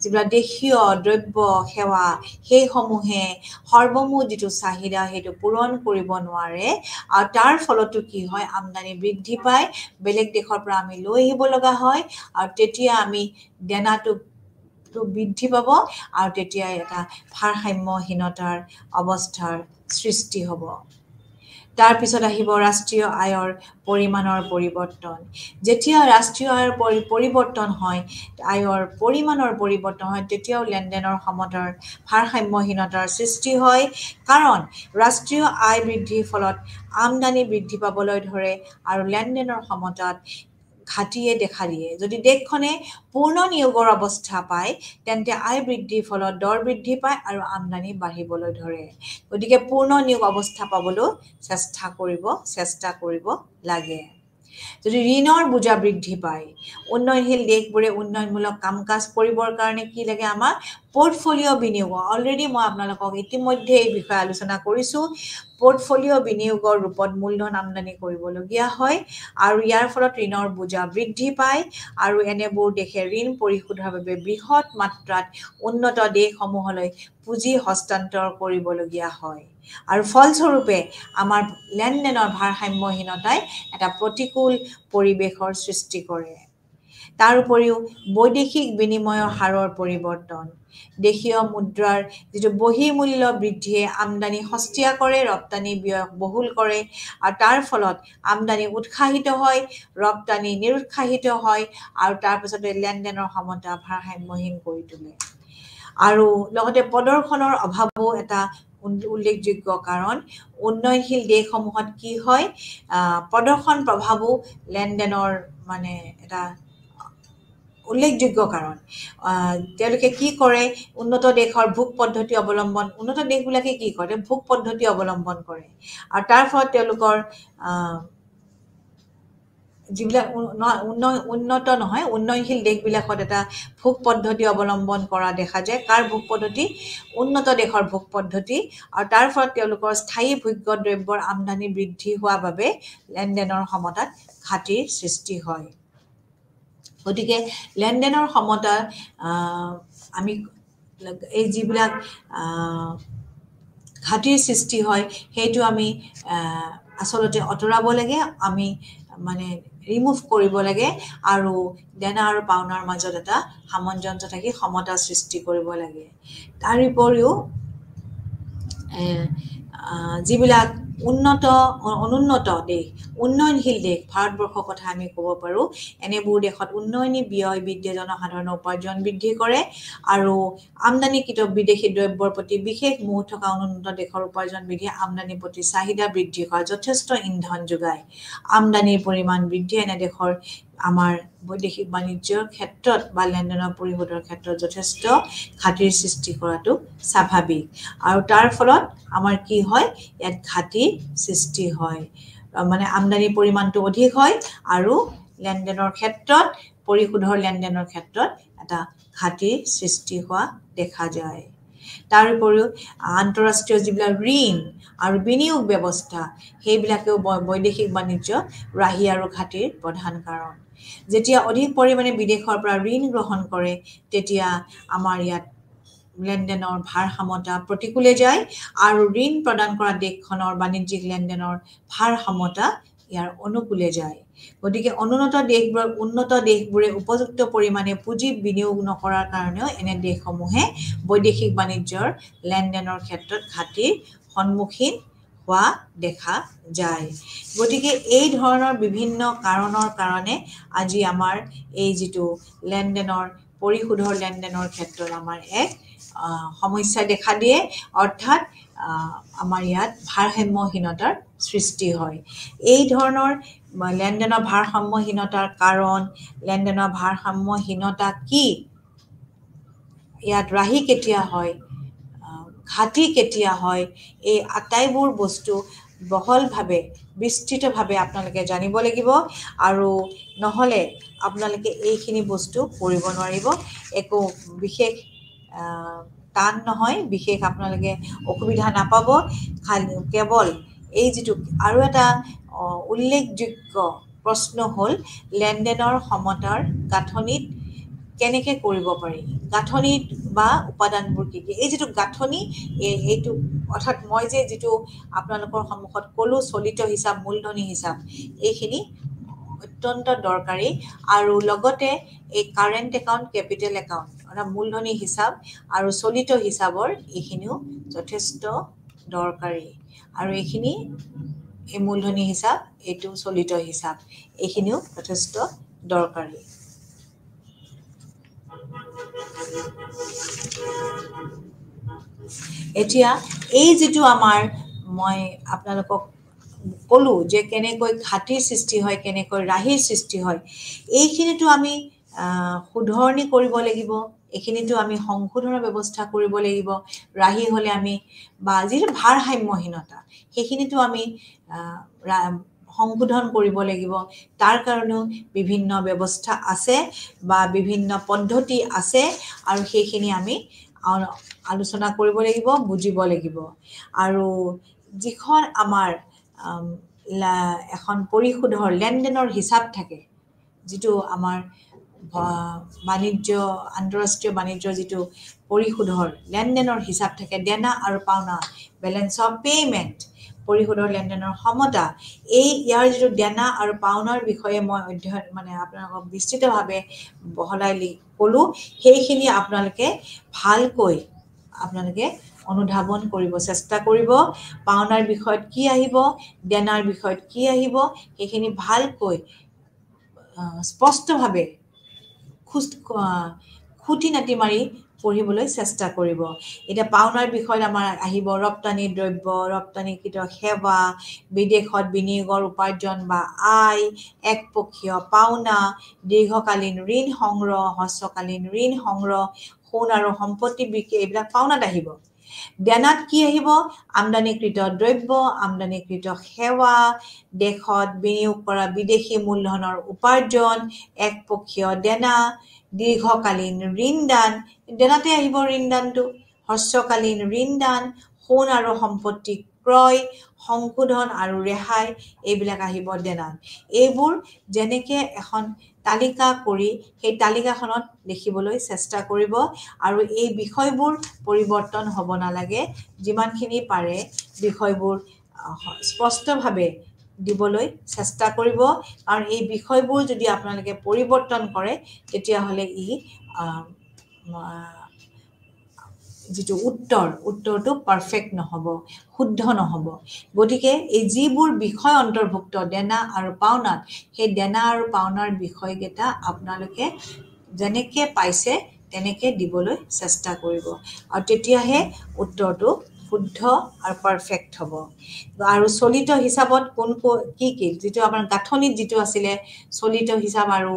যিবিলাক দেশীয় দ্ৰব্য সেৱা সেইসমূহে সৰ্বমুঠ যিটো চাহিদা সেইটো পূৰণ কৰিব নোৱাৰে আৰু তাৰ ফলতো কি হয় আমদানি বৃদ্ধি পায় বেলেগ দেশৰ পৰা আমি লৈ আহিব লগা হয় আৰু তেতিয়া আমি দেনাটো বৃদ্ধি পাব আৰু তেতিয়া এটা ভাৰসাম্যহীনতাৰ অৱস্থাৰ সৃষ্টি হ'ব তাৰ পিছত আহিব ৰাষ্ট্ৰীয় আয়ৰ পৰিমাণৰ পৰিৱৰ্তন যেতিয়া ৰাষ্ট্ৰীয় আয়ৰ পৰিৱৰ্তন হয় আয়ৰ পৰিমাণৰ পৰিৱৰ্তন হয় তেতিয়াও লেনদেনৰ সমতাৰ ভাৰসাম্যহীনতাৰ সৃষ্টি হয় কাৰণ ৰাষ্ট্ৰীয় আয় বৃদ্ধিৰ ফলত আমদানি বৃদ্ধি পাবলৈ ধৰে আৰু লেনদেনৰ সমতাত ঘাটিয়ে দেখা দিয়ে যদি দেশখনে পূৰ্ণ নিয়োগৰ অৱস্থা পায় তেন্তে আয় বৃদ্ধিৰ ফলত দৰ বৃদ্ধি পায় আৰু আমদানি বাঢ়িবলৈ ধৰে গতিকে পূৰ্ণ নিয়োগ অৱস্থা পাবলৈ চেষ্টা কৰিব লাগে যদি ঋণৰ বোজা বৃদ্ধি পায় উন্নয়নশীল দেশবোৰে উন্নয়নমূলক কাম কাজ কৰিবৰ কাৰণে কি লাগে আমাৰ পোৰ্টফলিঅ' বিনিয়োগ অলৰেডি মই আপোনালোকক ইতিমধ্যে এই বিষয়ে আলোচনা কৰিছোঁ পোৰ্টফলিঅ' বিনিয়োগৰ ৰূপত মূলধন আমদানি কৰিবলগীয়া হয় আৰু ইয়াৰ ফলত ঋণৰ বোজা বৃদ্ধি পায় আৰু এনেবোৰ দেশে ঋণ পৰিশোধৰ বাবে বৃহৎ মাত্ৰাত উন্নত দেশসমূহলৈ পুঁজি হস্তান্তৰ কৰিবলগীয়া হয় আৰু ফলস্বৰূপে আমাৰ লেনদেনৰ ভাৰসাম্যহীনতাই এটা প্ৰতিকূল পৰিৱেশৰ সৃষ্টি কৰে তাৰ উপৰিও বৈদেশিক বিনিময়ৰ হাৰৰ পৰিৱৰ্তন দেশীয় মুদ্ৰাৰ যিটো বহিৰ্মূল্য বৃদ্ধিয়ে আমদানি সস্তীয়া কৰে ৰপ্তানি ব্যয় বহুল কৰে আৰু তাৰ ফলত আমদানি উৎসাহিত হয় ৰপ্তানি নিৰুৎসাহিত হয় আৰু তাৰ পিছতে লেনদেনৰ সমতা ভাৰসাম্যহীন কৰি তোলে আৰু লগতে প্ৰদৰ্শনৰ অভাৱো এটা উল্লেখযোগ্য কাৰণ উন্নয়নশীল দেশসমূহত কি হয় প্ৰদৰ্শন প্ৰভাৱো লেনদেনৰ এটা উল্লেখযোগ্য কাৰণ তেওঁলোকে কি কৰে উন্নত দেশৰ ভোগ পদ্ধতি অৱলম্বন উন্নত দেশবিলাকে কি কৰে ভোগ পদ্ধতি অৱলম্বন কৰে আৰু তাৰ ফলত তেওঁলোকৰ যিবিলাক উন্নত নহয় উন্নয়নশীল দেশবিলাকত এটা ভোগ পদ্ধতি অৱলম্বন কৰা দেখা যায় কাৰ ভোগ পদ্ধতি উন্নত দেশৰ ভোগ পদ্ধতি আৰু তাৰ ফলত তেওঁলোকৰ স্থায়ী ভোগ্য দ্ৰব্যৰ আমদানি বৃদ্ধি হোৱাৰ বাবে লেনদেনৰ সমতাত ঘাটিৰ সৃষ্টি হয় গতিকে লেনদেনৰ সমতা আমি এই যিবিলাক ঘাটিৰ সৃষ্টি হয় সেইটো আমি আচলতে আঁতৰাব লাগে আমি ৰিমুভ কৰিব লাগে আৰু দেনা আৰু পাওনাৰ মাজত এটা সামঞ্জস্য থাকি সমতা সৃষ্টি কৰিব লাগে তাৰ উপৰিও যিবিলাক অনুন্নত দেশ উন্নয়নশীল দেশ ভাৰতবৰ্ষৰ কথা আমি ক'ব পাৰোঁ এনেবোৰ দেশত উন্নয়নী ব্যয় বৃদ্ধি জনসাধাৰণৰ উপাৰ্জন বৃদ্ধি কৰে আৰু আমদানিকৃত বিদেশী দ্ৰব্যৰ প্ৰতি বিশেষ মোহ থকা অনুন্নত দেশৰ উপাৰ্জন বৃদ্ধি আমদানিৰ প্ৰতি চাহিদা বৃদ্ধি কৰা যথেষ্ট ইন্ধন যোগায় আমদানিৰ পৰিমাণ বৃদ্ধি এনে দেশৰ আমাৰ বৈদেশিক বাণিজ্যৰ ক্ষেত্ৰত বা লেনদেনৰ পৰিশোধৰ ক্ষেত্ৰত যথেষ্ট ঘাটিৰ সৃষ্টি কৰাটো স্বাভাৱিক আৰু তাৰ ফলত আমাৰ কি হয় ইয়াত ঘাটিৰ সৃষ্টি হয় মানে আমদানিৰ পৰিমাণটো অধিক হয় আৰু লেনদেনৰ ক্ষেত্ৰত পৰিশোধৰ লেনদেনৰ ক্ষেত্ৰত এটা ঘাটিৰ সৃষ্টি হোৱা দেখা যায় তাৰ উপৰিও আন্তঃৰাষ্ট্ৰীয় যিবিলাক ঋণ আৰু বিনিয়োগ ব্যৱস্থা সেইবিলাকেও বৈদেশিক বাণিজ্য ৰাহি আৰু ঘাটিৰ প্ৰধান কাৰণ যেতিয়া অধিক পৰিমাণে বিদেশৰ পৰা ঋণ গ্ৰহণ কৰে তেতিয়া আমাৰ ইয়াত লেনদেনৰ ভাৰসাম্যতা প্ৰতিকূলে যায় আৰু ঋণ প্ৰদান কৰা দেশখনৰ বাণিজ্যিক লেনদেনৰ ভাৰসাম্যতা ইয়াৰ অনুকূলে যায় গতিকে উন্নত দেশবোৰে উপযুক্ত পৰিমাণে পুঁজি বিনিয়োগ নকৰাৰ কাৰণেও এনে দেশসমূহে বৈদেশিক বাণিজ্যৰ লেনদেনৰ ক্ষেত্ৰত ঘাটিৰ সন্মুখীন হোৱা দেখা যায় গতিকে এই ধৰণৰ বিভিন্ন কাৰণৰ কাৰণে আজি আমাৰ এই যিটো লেনদেনৰ পৰিশোধৰ লেনদেনৰ ক্ষেত্ৰত আমাৰ এক সমস্যা দেখা দিয়ে অৰ্থাৎ আমাৰ ইয়াত ভাৰসাম্যহীনতাৰ সৃষ্টি হয় এই ধৰণৰ লেনদেনৰ ভাৰসাম্যহীনতাৰ কাৰণ লেনদেনৰ ভাৰসাম্যহীনতা কি ইয়াত ৰাহি কেতিয়া হয় ঘাটি কেতিয়া হয় এই আটাইবোৰ বস্তু বহলভাৱে বিস্তৃতভাৱে আপোনালোকে জানিব লাগিব আৰু নহ'লে আপোনালোকে এইখিনি বস্তু কৰিব নোৱাৰিব একো বিশেষ টান নহয় বিশেষ আপোনালোকে অসুবিধা নাপাব কেৱল এই যিটো আৰু এটা উল্লেখযোগ্য প্ৰশ্ন হ'ল লেনদেনৰ সমতাৰ গাঁথনিত কেনেকৈ কৰিব পাৰি গাঁথনিত বা উপাদানবোৰ কি কি এই যিটো গাঁথনি এইটো অৰ্থাৎ মই যে যিটো আপোনালোকৰ সন্মুখত ক'লোঁ চলিত হিচাপ মূলধনী হিচাপ এইখিনি অত্যন্ত দৰকাৰী আৰু লগতে এই কাৰেণ্ট একাউণ্ট কেপিটেল একাউণ্ট অৰ্থাৎ মূলধনী হিচাপ আৰু চলিত হিচাপৰ এইখিনিও যথেষ্ট দৰকাৰী আৰু এইখিনি এই মূলধনী হিচাপ এইটো চলিত হিচাপ এইখিনিও যথেষ্ট দৰকাৰী এতিয়া এই যিটো আমাৰ মই আপোনালোকক ক'লোঁ যে কেনেকৈ ঘাটিৰ সৃষ্টি হয় কেনেকৈ ৰাহিৰ সৃষ্টি হয় এইখিনিতো আমি শুধৰণি কৰিব লাগিব এইখিনিতো আমি সংশোধনৰ ব্যৱস্থা কৰিব লাগিব ৰাহি হ'লে আমি বা যিটো ভাৰসাম্যহীনতা সেইখিনিতো আমি সংশোধন কৰিব লাগিব তাৰ কাৰণেও বিভিন্ন ব্যৱস্থা আছে বা বিভিন্ন পদ্ধতি আছে আৰু সেইখিনি আমি আলোচনা কৰিব লাগিব বুজিব লাগিব আৰু যিখন আমাৰ এখন পৰিশোধৰ লেনদেনৰ হিচাপ থাকে যিটো আমাৰ বাণিজ্য আন্তঃৰাষ্ট্ৰীয় বাণিজ্যৰ যিটো পৰিশোধৰ লেনদেনৰ হিচাপ থাকে দেনা আৰু পাওনা বেলেঞ্চ অফ পে'মেণ্ট পৰিশোধৰ লেনদেনৰ সমতা ইয়াৰ যিটো দেনা আৰু পাওনাৰ বিষয়ে মই অধ্যয়ন মানে আপোনালোকক বিস্তৃতভাৱে বহলাই ক'লোঁ সেইখিনি আপোনালোকে ভালকৈ আপোনালোকে অনুধাৱন কৰিব চেষ্টা কৰিব পাওনাৰ বিষয়ত কি আহিব দেনাৰ বিষয়ত কি আহিব সেইখিনি ভালকৈ স্পষ্টভাৱে খুঁটি নাটি মাৰি পঢ়িবলৈ চেষ্টা কৰিব এতিয়া পাওনাৰ বিষয়ত আমাৰ আহিব ৰপ্তানি দ্ৰব্য ৰপ্তানিকৃত সেৱা বিদেশত বিনিয়োগৰ উপাৰ্জন বা আয় একপক্ষীয় পাওনা দীৰ্ঘকালীন ঋণ সংগ্ৰহ হ্ৰস্বকালীন ঋণ সংগ্ৰহ সোণ আৰু সম্পত্তি বিক্ৰী এইবিলাক পাওনাত আহিব দেনাত কি আহিব আমদানিকৃত দ্ৰব্য আমদানিকৃত সেৱা দেশত বিনিয়োগ কৰা বিদেশী মূলধনৰ উপাৰ্জন একপক্ষীয় দেনা দীৰ্ঘকালীন ঋণদান দেনাতে আহিব ঋণদানটো হ্ৰস্বকালীন ঋণদান সোণ আৰু সম্পত্তি ক্ৰয় সংশোধন আৰু ৰেহাই এইবিলাক আহিব দেনাত এইবোৰ যেনেকৈ এখন তালিকা কৰি সেই তালিকাখনত লিখিবলৈ চেষ্টা কৰিব আৰু এই বিষয়বোৰ পৰিৱৰ্তন হ'ব নালাগে যিমানখিনি পাৰে বিষয়বোৰ স্পষ্টভাৱে দিবলৈ চেষ্টা কৰিব কাৰণ এই বিষয়বোৰ যদি আপোনালোকে পৰিৱৰ্তন কৰে তেতিয়াহ'লে ই যিটো উত্তৰটো পাৰফেক্ট নহ'ব, শুদ্ধ নহ'ব। গতিকে এই যিবোৰ বিষয় অন্তৰ্ভুক্ত দেনা আৰু পাওনাত, সেই দেনা আৰু পাওনাৰ বিষয়কেইটা আপোনালোকে যেনেকৈ পাইছে তেনেকৈ দিবলৈ চেষ্টা কৰিব, আৰু তেতিয়াহে উত্তৰটো শুদ্ধ আৰু পাৰফেক্ট হ'ব। আৰু চলিত হিচাপত কি যিটো আপোনাৰ গাঁথনিত যিটো আছিলে চলিত হিচাপ আৰু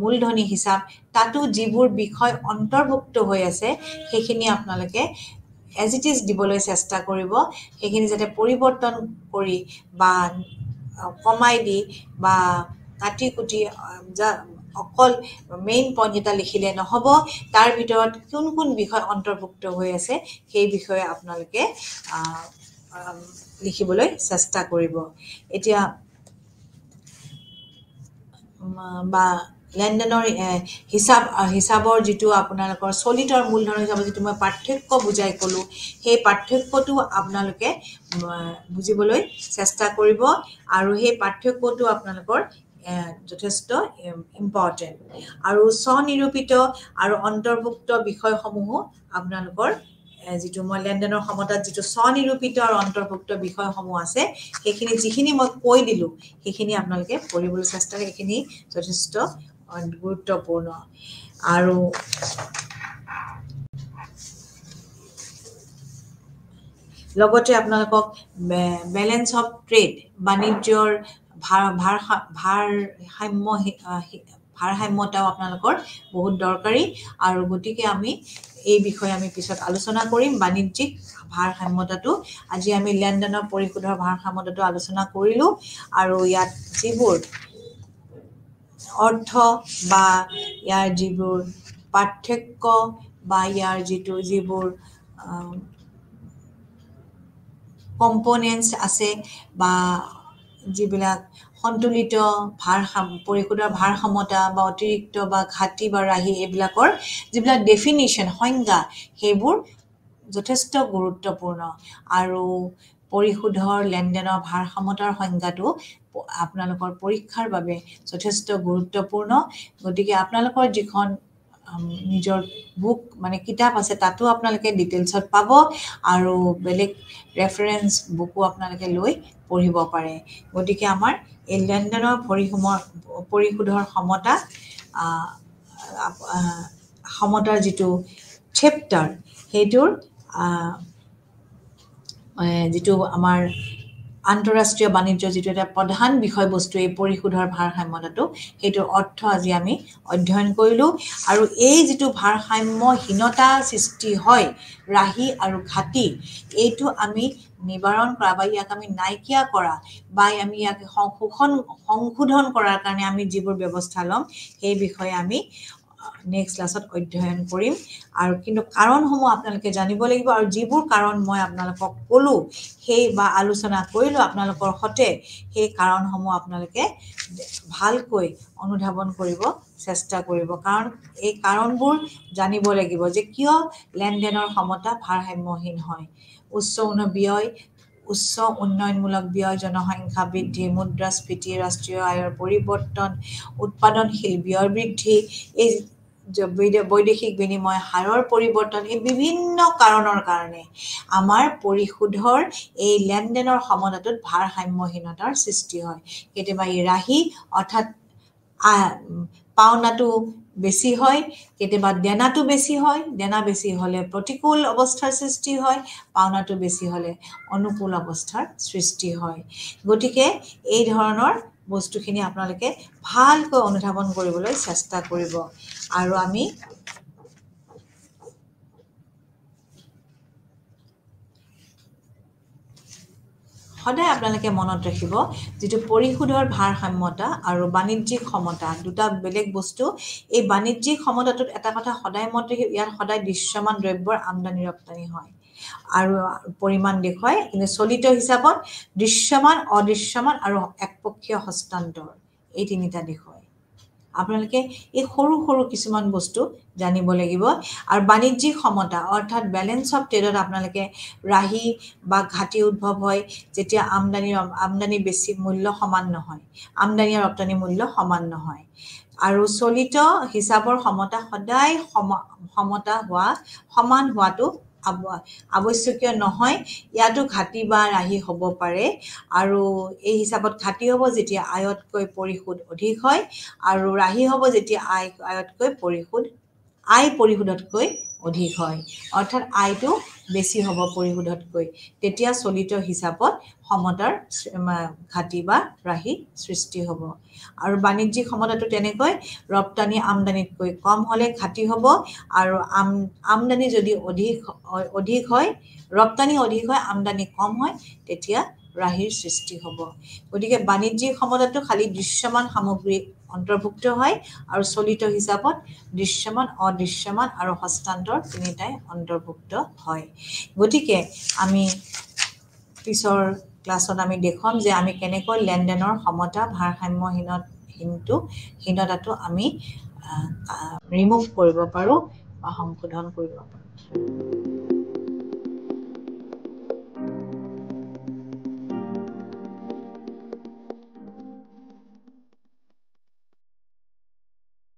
মূলধনী হিচাপ, তাতো যিবোৰ বিষয় অন্তৰ্ভুক্ত হৈ আছে সেইখিনি আপোনালোকে এজ ইট ইজ দিবলৈ চেষ্টা কৰিব। সেইখিনি যাতে পৰিৱৰ্তন কৰি বা কমাই দি বা কাটি কুটি অকল মেইন পইণ্ট এটা লিখিলে নহ'ব, তাৰ ভিতৰত কোন বিষয় অন্তৰ্ভুক্ত হৈ আছে সেই বিষয়ে আপোনালোকে লিখিবলৈ চেষ্টা কৰিব। এতিয়া বা লেনদেনৰ হিচাপৰ যিটো আপোনালোকৰ চলিত আৰু মূলধনৰ হিচাপত যিটো মই পাৰ্থক্য বুজাই ক'লোঁ, সেই পাৰ্থক্যটো আপোনালোকে বুজিবলৈ চেষ্টা কৰিব, আৰু সেই পাৰ্থক্যটো আপোনালোকৰ যথেষ্ট ইম্পৰ্টেণ্ট। আৰু স্বনিৰূপিত আৰু অন্তৰ্ভুক্ত বিষয়সমূহো আপোনালোকৰ যিটো মই লেনদেনৰ সমতাত যিটো স্বনিৰূপিত আৰু অন্তৰ্ভুক্ত বিষয়সমূহ আছে, সেইখিনি যিখিনি মই কৈ দিলোঁ সেইখিনি আপোনালোকে পঢ়িবলৈ চেষ্টা কৰে। এইখিনি যথেষ্ট গুৰুত্বপূৰ্ণ। আৰু লগতে আপোনালোকক বেলেঞ্চ অফ ট্ৰেড, বাণিজ্যৰ ভাৰসাম্যতাও আপোনালোকৰ বহুত দৰকাৰী, আৰু গতিকে এই বিষয়ে আমি পিছত আলোচনা কৰিম। বাণিজ্যিক ভাৰসাম্যতাটো আজি আমি লেনদেনৰ পৰিশোধৰ ভাৰসাম্যতাটো আলোচনা কৰিলোঁ, আৰু ইয়াত যিবোৰ অৰ্থ বা ইয়াৰ যিবোৰ পাৰ্থক্য বা ইয়াৰ যিবোৰ কম্পনেণ্টছ আছে বা যিবিলাক সন্তুলিত পৰিশোধৰ ভাৰসাম্যতা বা অতিৰিক্ত বা ঘাটি বা ৰাহি, এইবিলাকৰ যিবিলাক ডেফিনিশ্যন সংজ্ঞা, সেইবোৰ যথেষ্ট গুৰুত্বপূৰ্ণ। আৰু পৰিশোধৰ লেনদেনৰ ভাৰসাম্যতাৰ সংজ্ঞাটো আপোনালোকৰ পৰীক্ষাৰ বাবে যথেষ্ট গুৰুত্বপূৰ্ণ। গতিকে আপোনালোকৰ যিখন নিজৰ বুক মানে কিতাপ আছে তাতো আপোনালোকে ডিটেইলছত পাব, আৰু বেলেগ ৰেফাৰেঞ্চ বুকো আপোনালোকে লৈ পঢ়িব পাৰে। গতিকে আমাৰ এই লেনদেনৰ পৰিশোধৰ সমতাৰ যিটো চেপ্টাৰ, সেইটোৰ যিটো আমাৰ আন্তঃৰাষ্ট্ৰীয় বাণিজ্য যিটো এটা প্ৰধান বিষয়বস্তু, এই পৰিশোধৰ ভাৰসাম্যতাটো, সেইটোৰ অৰ্থ আজি আমি অধ্যয়ন কৰিলোঁ। আৰু এই যিটো ভাৰসাম্যহীনতা সৃষ্টি হয়, ৰাহি আৰু ঘাটি, এইটো আমি নিবাৰণ কৰা বা ইয়াক আমি নাইকিয়া কৰা বা আমি ইয়াক সংশোধন কৰাৰ কাৰণে আমি যিবোৰ ব্যৱস্থা ল'ম, সেই বিষয়ে আমি নেক্সট ক্লাছত অধ্যয়ন কৰিম। আৰু কিন্তু কাৰণসমূহ আপোনালোকে জানিব লাগিব, আৰু যিবোৰ কাৰণ মই আপোনালোকক ক'লোঁ বা আলোচনা কৰিলোঁ আপোনালোকৰ সৈতে, সেই কাৰণসমূহ আপোনালোকে ভালকৈ অনুধাৱন কৰিব চেষ্টা কৰিব। কাৰণ এই কাৰণবোৰ জানিব লাগিব যে কিয় লেনদেনৰ সমতা ভাৰসাম্যহীন হয়। উচ্চ উন্নয়নমূলক ব্যয়, জনসংখ্যা বৃদ্ধি, মুদ্ৰাস্ফীতি, ৰাষ্ট্ৰীয় আয়ৰ পৰিৱৰ্তন, উৎপাদনশীল ব্যয় বৃদ্ধি, এই বৈদেশিক বিনিময় হাৰৰ পৰিৱৰ্তন, এই বিভিন্ন কাৰণৰ কাৰণে আমাৰ পৰিশোধৰ এই লেনদেনৰ সমতাটোত ভাৰসাম্যহীনতাৰ সৃষ্টি হয়। কেতিয়াবা ই ৰাহি অৰ্থাৎ পাওনাটো বেছি হয়, কেতিয়াবা দেনাটো বেছি হয়, দেনা বেছি হ'লে প্ৰতিকূল অৱস্থাৰ সৃষ্টি হয়, পাওনাটো বেছি হ'লে অনুকূল অৱস্থাৰ সৃষ্টি হয়। গতিকে এই ধৰণৰ বস্তুখিনি আপোনালোকে ভালকৈ অনুধাৱন কৰিবলৈ চেষ্টা কৰিব। আৰু আমি সদায় আপোনালোকে মনত ৰাখিব, যিটো পৰিশোধৰ ভাৰসাম্যতা আৰু বাণিজ্যিক সমতা দুটা বেলেগ বস্তু। এই বাণিজ্যিক সমতাটোত এটা কথা সদায় মনত ৰাখিব, ইয়াত সদায় দৃশ্যমান দ্ৰব্যৰ আমদানি ৰপ্তানি হয় আৰু পৰিমাণ দেখুৱায়, কিন্তু চলিত হিচাপত দৃশ্যমান, অদৃশ্যমান আৰু একপক্ষীয় হস্তান্তৰ, এই তিনিটা দেখুৱায়। আপোনালোকে এই সৰু সৰু কিছুমান বস্তু জানিব লাগিব। আৰু বাণিজ্যিক সমতা অৰ্থাৎ বেলেঞ্চ অফ ট্ৰেডত আপোনালোকে ৰাহি বা ঘাটি উদ্ভৱ হয় যেতিয়া আমদানি বেছি মূল্য সমান নহয়, আমদানি আৰু ৰপ্তানি মূল্য সমান নহয়। আৰু চলিত হিচাপৰ সমতা সদায় সমান হোৱাটো আৱশ্যকীয় নহয় ইয়াতো ঘাটি বা ৰাহি হ'ব পাৰে আৰু এই হিচাপত ঘাটি হ'ব যেতিয়া আয়তকৈ পৰিশোধ অধিক হয় আৰু ৰাহি হ'ব যেতিয়া আয়তকৈ পৰিশোধতকৈ অধিক হয় অৰ্থাৎ আয়টো বেছি হ'ব পৰিশোধতকৈ তেতিয়া চলিত হিচাপত সমতাৰ ঘাটি বা ৰাহি সৃষ্টি হ'ব আৰু বাণিজ্যিক সমতাটো তেনেকৈ ৰপ্তানি আমদানিতকৈ কম হ'লে ঘাটি হ'ব আৰু আমদানি যদি অধিক হয় ৰপ্তানি অধিক হয় আমদানি কম হয় তেতিয়া ৰাহিৰ সৃষ্টি হ'ব গতিকে বাণিজ্যিক সমতাটো খালি দৃশ্যমান সামগ্ৰী অন্তৰ্ভুক্ত হয় আৰু চলিত হিচাপত দৃশ্যমান অদৃশ্যমান আৰু হস্তান্তৰ তিনিটাই অন্তৰ্ভুক্ত হয় গতিকে আমি পিছৰ ক্লাছত আমি দেখুৱাম যে আমি কেনেকৈ লেনদেনৰ সমতা ভাৰসাম্যহীনতাটো আমি ৰিমুভ কৰিব পাৰোঁ বা সংশোধন কৰিব পাৰোঁ